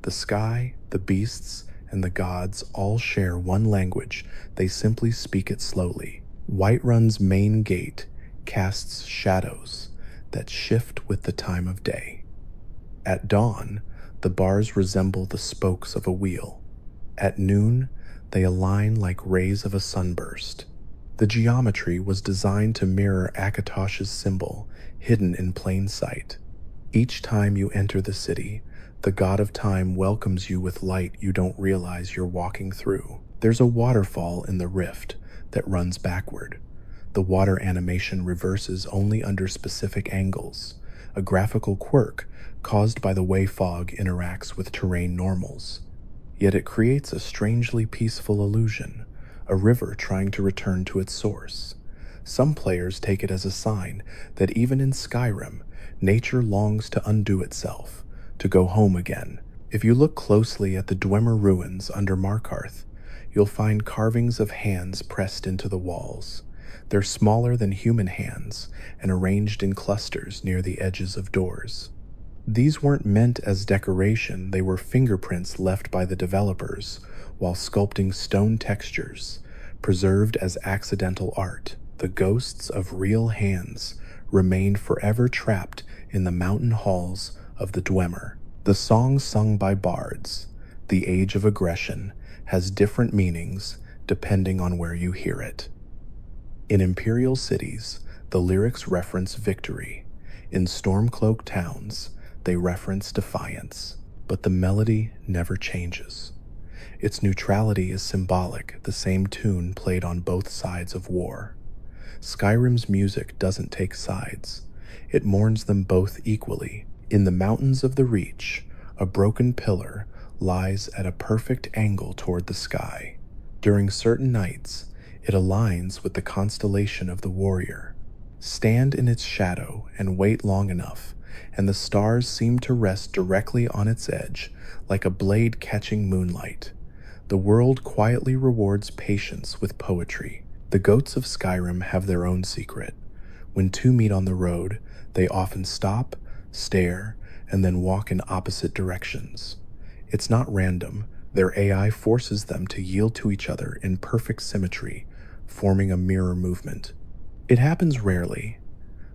The sky, the beasts, and the gods all share one language, they simply speak it slowly. Whiterun's main gate casts shadows that shift with the time of day. At dawn, the bars resemble the spokes of a wheel. At noon, they align like rays of a sunburst. The geometry was designed to mirror Akatosh's symbol, hidden in plain sight. Each time you enter the city, the god of time welcomes you with light you don't realize you're walking through. There's a waterfall in the rift that runs backward. The water animation reverses only under specific angles, a graphical quirk caused by the way fog interacts with terrain normals. Yet it creates a strangely peaceful illusion, a river trying to return to its source. Some players take it as a sign that even in Skyrim, nature longs to undo itself, to go home again. If you look closely at the Dwemer ruins under Markarth, you'll find carvings of hands pressed into the walls. They're smaller than human hands and arranged in clusters near the edges of doors. These weren't meant as decoration, they were fingerprints left by the developers while sculpting stone textures, preserved as accidental art. The ghosts of real hands remained forever trapped in the mountain halls of the Dwemer. The song sung by bards, the age of aggression, has different meanings depending on where you hear it. In imperial cities, the lyrics reference victory. In storm-cloaked towns, they reference defiance, but the melody never changes. Its neutrality is symbolic, the same tune played on both sides of war. Skyrim's music doesn't take sides. It mourns them both equally. In the mountains of the Reach, a broken pillar lies at a perfect angle toward the sky. During certain nights, it aligns with the constellation of the warrior. Stand in its shadow and wait long enough, and the stars seem to rest directly on its edge, like a blade catching moonlight. The world quietly rewards patience with poetry. The goats of Skyrim have their own secret. When two meet on the road, they often stop, stare, and then walk in opposite directions. It's not random. Their AI forces them to yield to each other in perfect symmetry, forming a mirror movement. It happens rarely,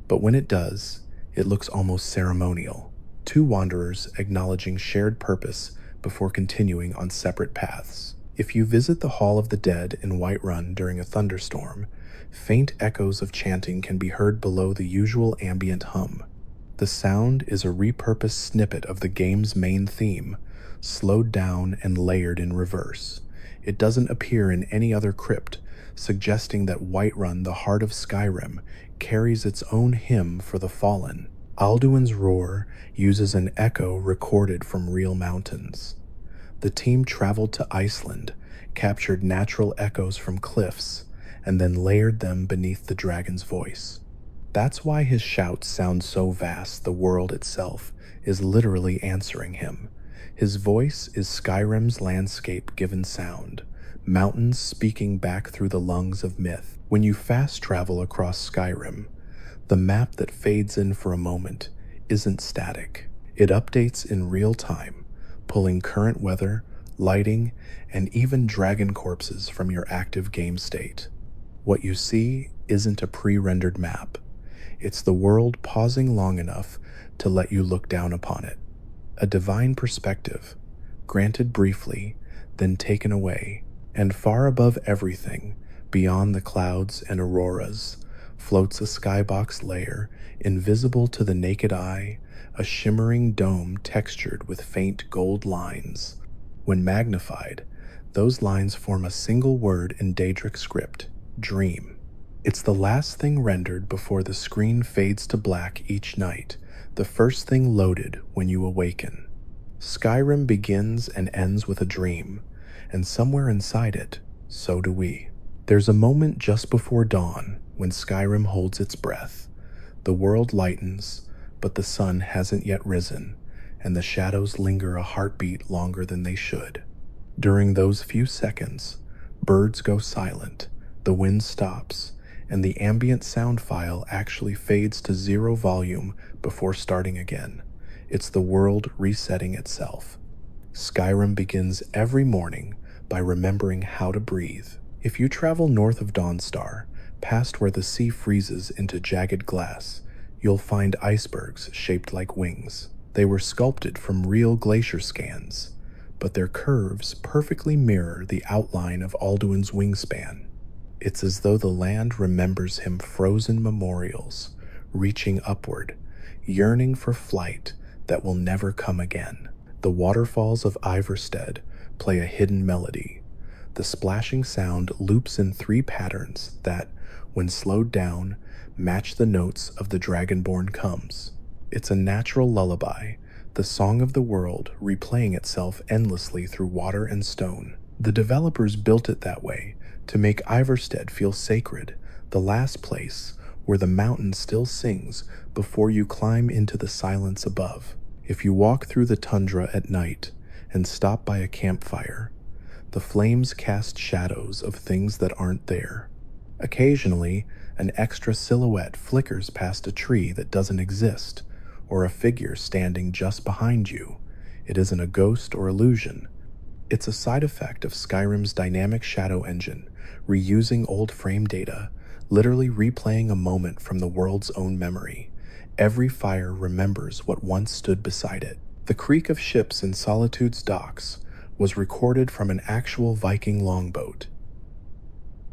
but when it does, it looks almost ceremonial. Two wanderers acknowledging shared purpose before continuing on separate paths. If you visit the Hall of the Dead in Whiterun during a thunderstorm, faint echoes of chanting can be heard below the usual ambient hum. The sound is a repurposed snippet of the game's main theme, slowed down and layered in reverse. It doesn't appear in any other crypt, suggesting that Whiterun, the heart of Skyrim, carries its own hymn for the fallen. Alduin's roar uses an echo recorded from real mountains. The team traveled to Iceland, captured natural echoes from cliffs, and then layered them beneath the dragon's voice. That's why his shouts sound so vast the world itself is literally answering him. His voice is Skyrim's landscape-given sound, mountains speaking back through the lungs of myth. When you fast travel across Skyrim, the map that fades in for a moment isn't static. It updates in real time, pulling current weather, lighting, and even dragon corpses from your active game state. What you see isn't a pre-rendered map. It's the world pausing long enough to let you look down upon it. A divine perspective, granted briefly, then taken away. And far above everything, beyond the clouds and auroras, floats a skybox layer, invisible to the naked eye, a shimmering dome textured with faint gold lines. When magnified, those lines form a single word in Daedric script, dream. It's the last thing rendered before the screen fades to black each night, the first thing loaded when you awaken. Skyrim begins and ends with a dream, and somewhere inside it, so do we. There's a moment just before dawn when Skyrim holds its breath. The world lightens, but the sun hasn't yet risen, and the shadows linger a heartbeat longer than they should. During those few seconds, birds go silent, the wind stops, and the ambient sound file actually fades to 0 volume before starting again. It's the world resetting itself. Skyrim begins every morning by remembering how to breathe. If you travel north of Dawnstar, past where the sea freezes into jagged glass, you'll find icebergs shaped like wings. They were sculpted from real glacier scans, but their curves perfectly mirror the outline of Alduin's wingspan. It's as though the land remembers him frozen memorials, reaching upward, yearning for flight that will never come again. The waterfalls of Ivarstead play a hidden melody. The splashing sound loops in 3 patterns that, when slowed down, match the notes of the Dragonborn comes. It's a natural lullaby, the song of the world replaying itself endlessly through water and stone. The developers built it that way to make Ivarstead feel sacred, the last place where the mountain still sings before you climb into the silence above. If you walk through the tundra at night and stop by a campfire, the flames cast shadows of things that aren't there. Occasionally, an extra silhouette flickers past a tree that doesn't exist, or a figure standing just behind you. It isn't a ghost or illusion. It's a side effect of Skyrim's dynamic shadow engine, reusing old frame data, literally replaying a moment from the world's own memory. Every fire remembers what once stood beside it. The creak of ships in Solitude's docks was recorded from an actual Viking longboat.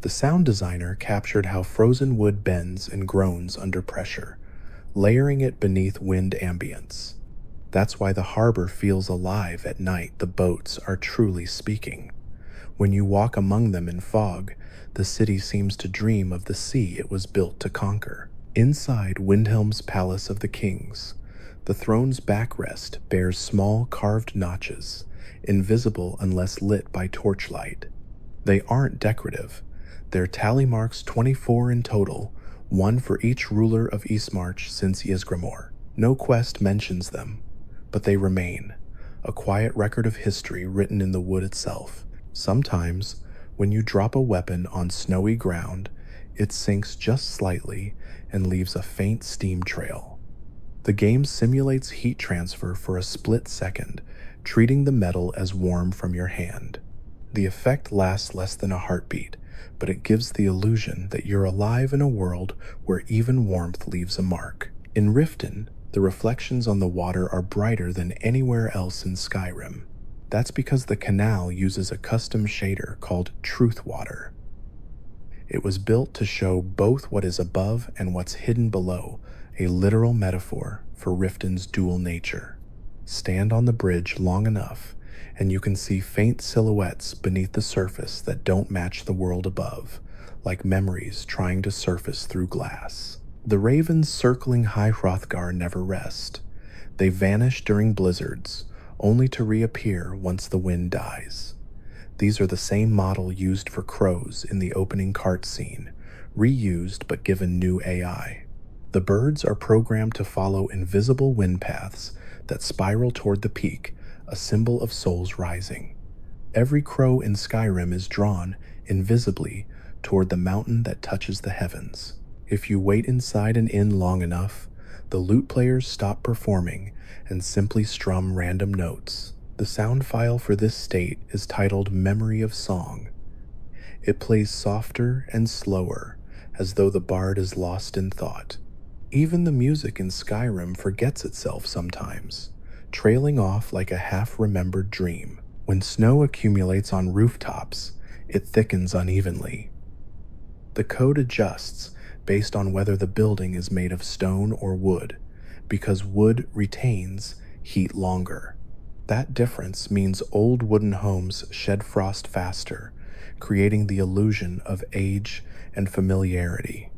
The sound designer captured how frozen wood bends and groans under pressure, layering it beneath wind ambience. That's why the harbor feels alive at night. The boats are truly speaking. When you walk among them in fog, the city seems to dream of the sea it was built to conquer. Inside Windhelm's Palace of the Kings, the throne's backrest bears small carved notches, invisible unless lit by torchlight. They aren't decorative. They're tally marks, 24 in total, 1 for each ruler of Eastmarch since Ysgramor. No quest mentions them, but they remain, a quiet record of history written in the wood itself. Sometimes, when you drop a weapon on snowy ground, it sinks just slightly and leaves a faint steam trail. The game simulates heat transfer for a split second, treating the metal as warm from your hand. The effect lasts less than a heartbeat, but it gives the illusion that you're alive in a world where even warmth leaves a mark. In Riften, the reflections on the water are brighter than anywhere else in Skyrim. That's because the canal uses a custom shader called Truth Water. It was built to show both what is above and what's hidden below, a literal metaphor for Riften's dual nature. Stand on the bridge long enough, and you can see faint silhouettes beneath the surface that don't match the world above, like memories trying to surface through glass. The ravens circling High Hrothgar never rest. They vanish during blizzards, only to reappear once the wind dies. These are the same model used for crows in the opening cart scene, reused but given new AI. The birds are programmed to follow invisible wind paths that spiral toward the peak, a symbol of souls rising. Every crow in Skyrim is drawn, invisibly, toward the mountain that touches the heavens. If you wait inside an inn long enough, the lute players stop performing and simply strum random notes. The sound file for this state is titled Memory of Song. It plays softer and slower, as though the bard is lost in thought. Even the music in Skyrim forgets itself sometimes, trailing off like a half-remembered dream. When snow accumulates on rooftops, it thickens unevenly. The code adjusts based on whether the building is made of stone or wood, because wood retains heat longer. That difference means old wooden homes shed frost faster, creating the illusion of age and familiarity.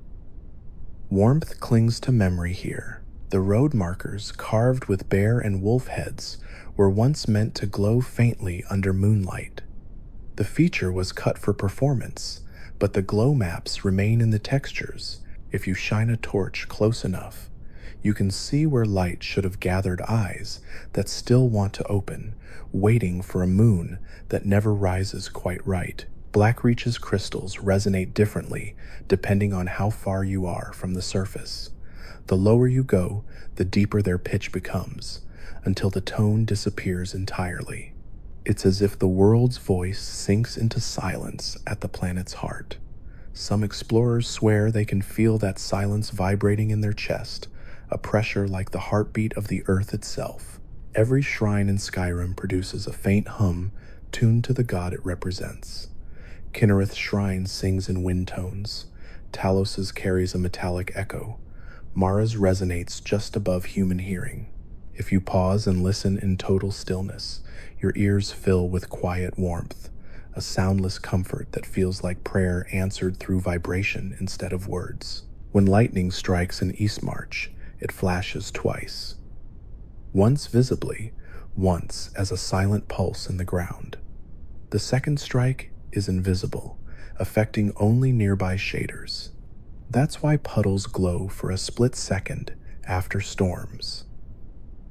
Warmth clings to memory here. The road markers, carved with bear and wolf heads, were once meant to glow faintly under moonlight. The feature was cut for performance, but the glow maps remain in the textures. If you shine a torch close enough, you can see where light should have gathered eyes that still want to open, waiting for a moon that never rises quite right. Blackreach's crystals resonate differently depending on how far you are from the surface. The lower you go, the deeper their pitch becomes, until the tone disappears entirely. It's as if the world's voice sinks into silence at the planet's heart. Some explorers swear they can feel that silence vibrating in their chest, a pressure like the heartbeat of the earth itself. Every shrine in Skyrim produces a faint hum tuned to the god it represents. Kinnereth's shrine sings in wind tones. Talos's carries a metallic echo. Mara's resonates just above human hearing. If you pause and listen in total stillness, your ears fill with quiet warmth, a soundless comfort that feels like prayer answered through vibration instead of words. When lightning strikes in Eastmarch, it flashes twice. Once visibly, once as a silent pulse in the ground. The second strike is invisible, affecting only nearby shaders. That's why puddles glow for a split second after storms.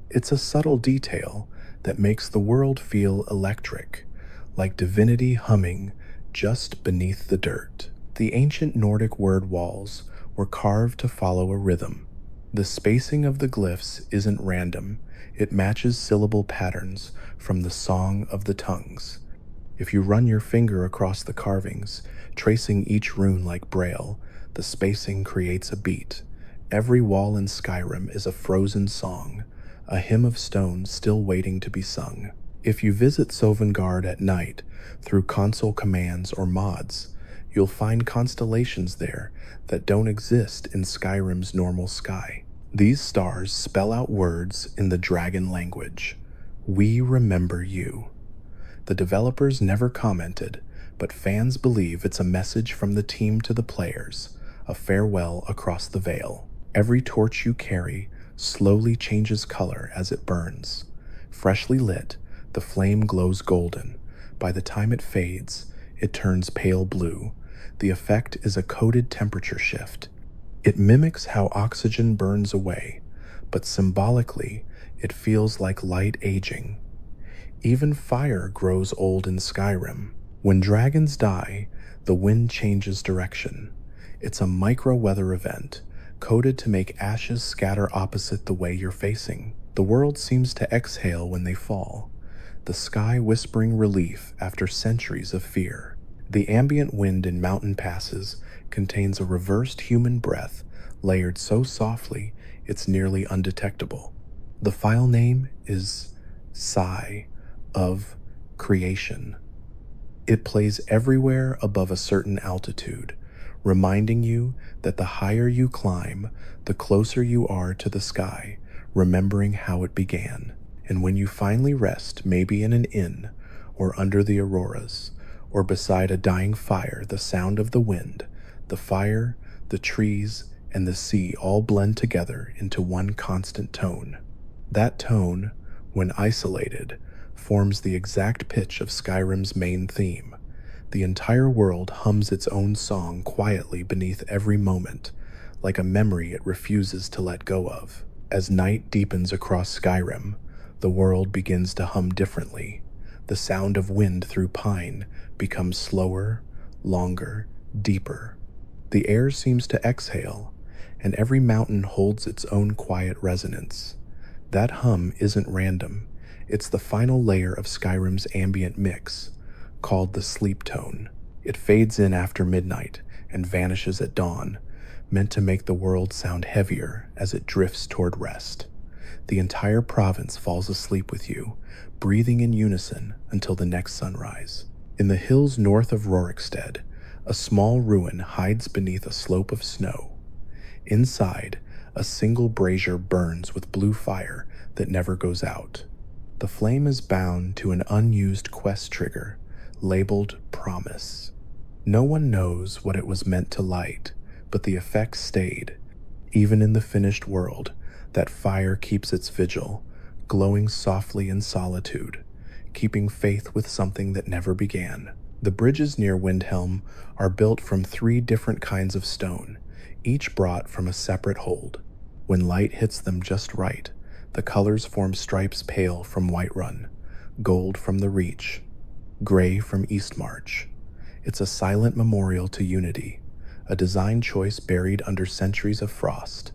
It's a subtle detail that makes the world feel electric, like divinity humming just beneath the dirt. The ancient Nordic word walls were carved to follow a rhythm. The spacing of the glyphs isn't random, it matches syllable patterns from the Song of the Tongues. If you run your finger across the carvings, tracing each rune like braille, the spacing creates a beat. Every wall in Skyrim is a frozen song, a hymn of stone still waiting to be sung. If you visit Sovngarde at night, through console commands or mods, you'll find constellations there that don't exist in Skyrim's normal sky. These stars spell out words in the dragon language. We remember you. The developers never commented, but fans believe it's a message from the team to the players, a farewell across the veil. Every torch you carry slowly changes color as it burns. Freshly lit, the flame glows golden. By the time it fades, it turns pale blue. The effect is a coded temperature shift. It mimics how oxygen burns away, but symbolically, it feels like light aging. Even fire grows old in Skyrim. When dragons die, the wind changes direction. It's a micro-weather event, coded to make ashes scatter opposite the way you're facing. The world seems to exhale when they fall, the sky whispering relief after centuries of fear. The ambient wind in mountain passes contains a reversed human breath layered so softly it's nearly undetectable. The file name is Sigh of Creation. It plays everywhere above a certain altitude, reminding you that the higher you climb, the closer you are to the sky, remembering how it began. And when you finally rest, maybe in an inn, or under the auroras, or beside a dying fire, the sound of the wind, the fire, the trees, and the sea all blend together into one constant tone. That tone, when isolated, forms the exact pitch of Skyrim's main theme. The entire world hums its own song quietly beneath every moment, like a memory it refuses to let go of. As night deepens across Skyrim, the world begins to hum differently. The sound of wind through pine becomes slower, longer, deeper. The air seems to exhale, and every mountain holds its own quiet resonance. That hum isn't random. It's the final layer of Skyrim's ambient mix, called the sleep tone. It fades in after midnight and vanishes at dawn, meant to make the world sound heavier as it drifts toward rest. The entire province falls asleep with you, breathing in unison until the next sunrise. In the hills north of Rorikstead, a small ruin hides beneath a slope of snow. Inside, a single brazier burns with blue fire that never goes out. The flame is bound to an unused quest trigger, labeled Promise. No one knows what it was meant to light, but the effect stayed. Even in the finished world, that fire keeps its vigil, glowing softly in solitude, keeping faith with something that never began. The bridges near Windhelm are built from 3 different kinds of stone, each brought from a separate hold. When light hits them just right, the colors form stripes pale from Whiterun, gold from the Reach, gray from Eastmarch, It's a silent memorial to unity, a design choice buried under centuries of frost.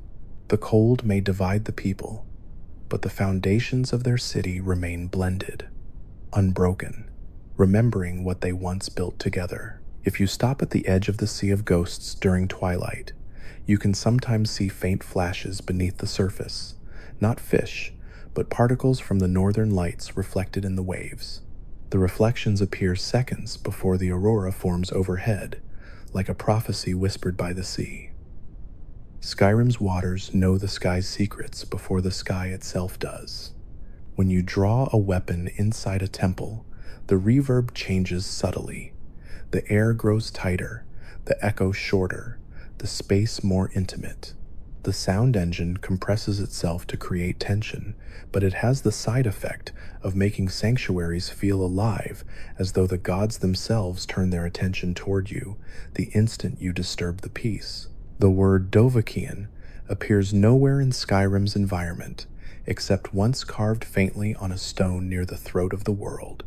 The cold may divide the people, but the foundations of their city remain blended, unbroken, remembering what they once built together. If you stop at the edge of the Sea of Ghosts during twilight, you can sometimes see faint flashes beneath the surface, not fish, but particles from the northern lights reflected in the waves. The reflections appear seconds before the aurora forms overhead, like a prophecy whispered by the sea. Skyrim's waters know the sky's secrets before the sky itself does. When you draw a weapon inside a temple, the reverb changes subtly. The air grows tighter, the echo shorter, the space more intimate. The sound engine compresses itself to create tension, but it has the side effect of making sanctuaries feel alive, as though the gods themselves turn their attention toward you the instant you disturb the peace. The word Dovahkiin appears nowhere in Skyrim's environment, except once carved faintly on a stone near the throat of the world.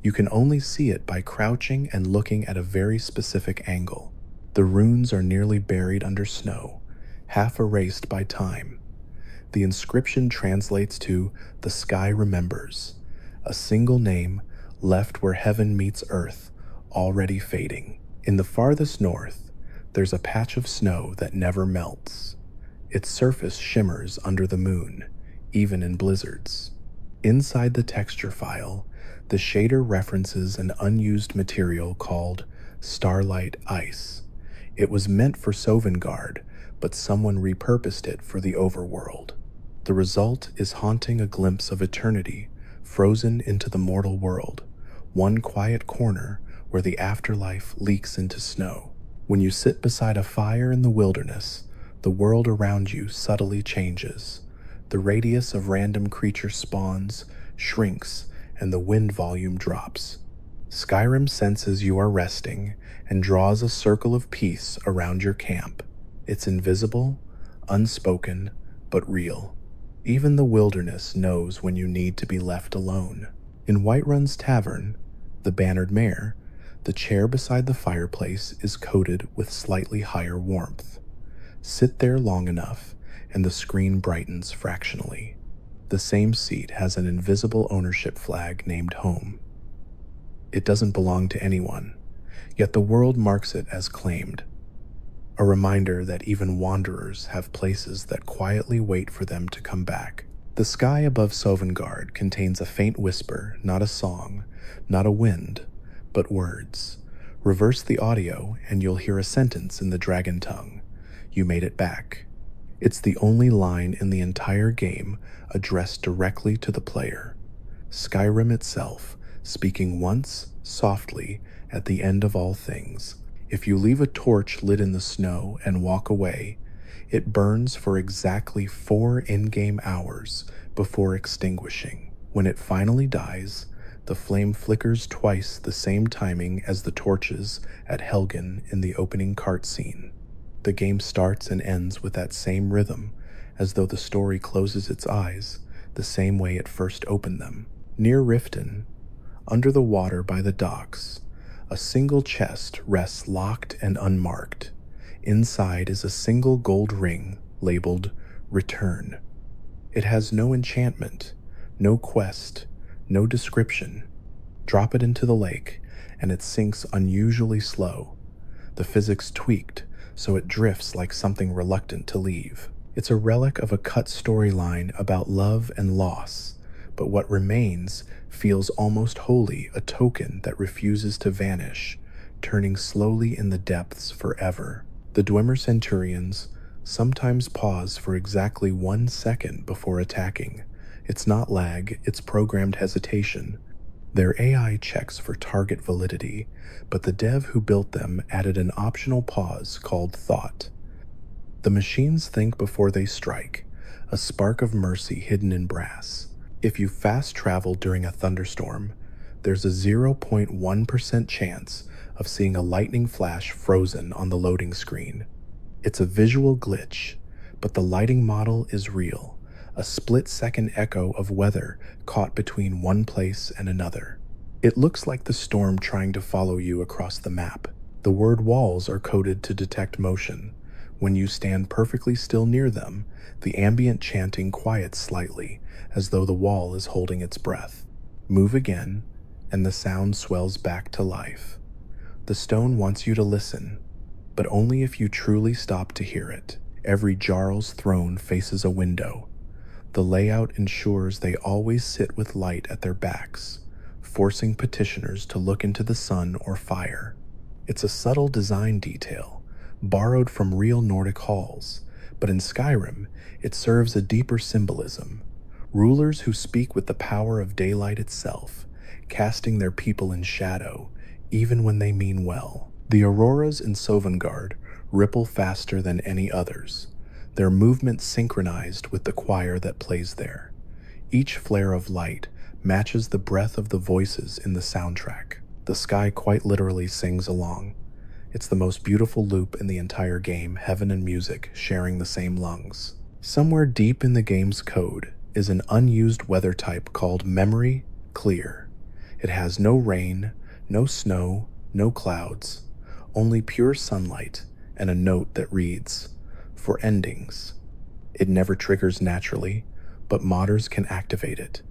You can only see it by crouching and looking at a very specific angle. The runes are nearly buried under snow, half erased by time. The inscription translates to "The Sky Remembers," a single name left where heaven meets earth, already fading. In the farthest north, there's a patch of snow that never melts. Its surface shimmers under the moon, even in blizzards. Inside the texture file, the shader references an unused material called Starlight Ice. It was meant for Sovngarde, but someone repurposed it for the overworld. The result is haunting a glimpse of eternity frozen into the mortal world, one quiet corner where the afterlife leaks into snow. When you sit beside a fire in the wilderness, the world around you subtly changes. The radius of random creature spawns shrinks, and the wind volume drops. Skyrim senses you are resting and draws a circle of peace around your camp. It's invisible, unspoken, but real. Even the wilderness knows when you need to be left alone. In Whiterun's tavern, the Bannered Mare, the chair beside the fireplace is coated with slightly higher warmth. Sit there long enough, and the screen brightens fractionally. The same seat has an invisible ownership flag named Home. It doesn't belong to anyone, yet the world marks it as claimed. A reminder that even wanderers have places that quietly wait for them to come back. The sky above Sovngarde contains a faint whisper, not a song, not a wind, but words. Reverse the audio and you'll hear a sentence in the dragon tongue. You made it back. It's the only line in the entire game addressed directly to the player. Skyrim itself, speaking once, softly, at the end of all things. If you leave a torch lit in the snow and walk away, it burns for exactly 4 in-game hours before extinguishing. When it finally dies, the flame flickers twice the same timing as the torches at Helgen in the opening cart scene. The game starts and ends with that same rhythm, as though the story closes its eyes the same way it first opened them. Near Riften, under the water by the docks, a single chest rests locked and unmarked. Inside is a single gold ring labeled Return. It has no enchantment, no quest, no description. Drop it into the lake, and it sinks unusually slow. The physics tweaked, so it drifts like something reluctant to leave. It's a relic of a cut storyline about love and loss, but what remains feels almost wholly a token that refuses to vanish, turning slowly in the depths forever. The Dwemer Centurions sometimes pause for exactly 1 second before attacking. It's not lag, it's programmed hesitation. Their AI checks for target validity, but the dev who built them added an optional pause called Thought. The machines think before they strike, a spark of mercy hidden in brass. If you fast travel during a thunderstorm, there's a 0.1% chance of seeing a lightning flash frozen on the loading screen. It's a visual glitch, but the lighting model is real, a split-second echo of weather caught between one place and another. It looks like the storm trying to follow you across the map. The word walls are coded to detect motion. When you stand perfectly still near them, the ambient chanting quiets slightly, as though the wall is holding its breath. Move again, and the sound swells back to life. The stone wants you to listen, but only if you truly stop to hear it. Every Jarl's throne faces a window. The layout ensures they always sit with light at their backs, forcing petitioners to look into the sun or fire. It's a subtle design detail, borrowed from real Nordic halls, but in Skyrim, it serves a deeper symbolism. Rulers who speak with the power of daylight itself, casting their people in shadow, even when they mean well. The auroras in Sovngarde ripple faster than any others, their movement synchronized with the choir that plays there. Each flare of light matches the breath of the voices in the soundtrack. The sky quite literally sings along. It's the most beautiful loop in the entire game, heaven and music sharing the same lungs. Somewhere deep in the game's code is an unused weather type called Memory Clear. It has no rain, no snow, no clouds, only pure sunlight and a note that reads, "For endings." It never triggers naturally, but modders can activate it.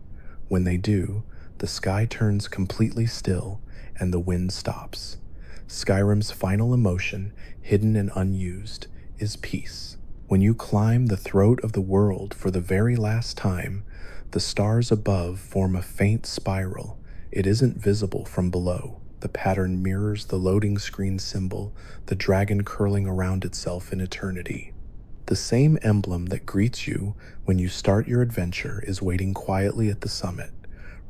When they do, the sky turns completely still and the wind stops. Skyrim's final emotion, hidden and unused, is peace. When you climb the throat of the world for the very last time, the stars above form a faint spiral. It isn't visible from below. The pattern mirrors the loading screen symbol, the dragon curling around itself in eternity. The same emblem that greets you when you start your adventure is waiting quietly at the summit,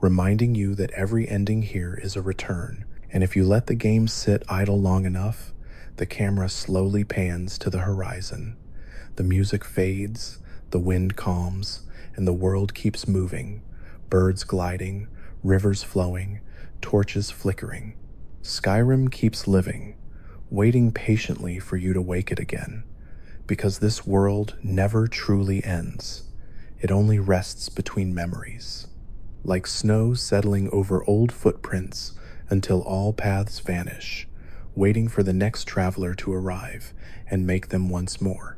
reminding you that every ending here is a return. And if you let the game sit idle long enough, the camera slowly pans to the horizon. The music fades, the wind calms, and the world keeps moving, birds gliding, rivers flowing, torches flickering. Skyrim keeps living, waiting patiently for you to wake it again, because this world never truly ends. It only rests between memories, like snow settling over old footprints until all paths vanish, waiting for the next traveler to arrive and make them once more.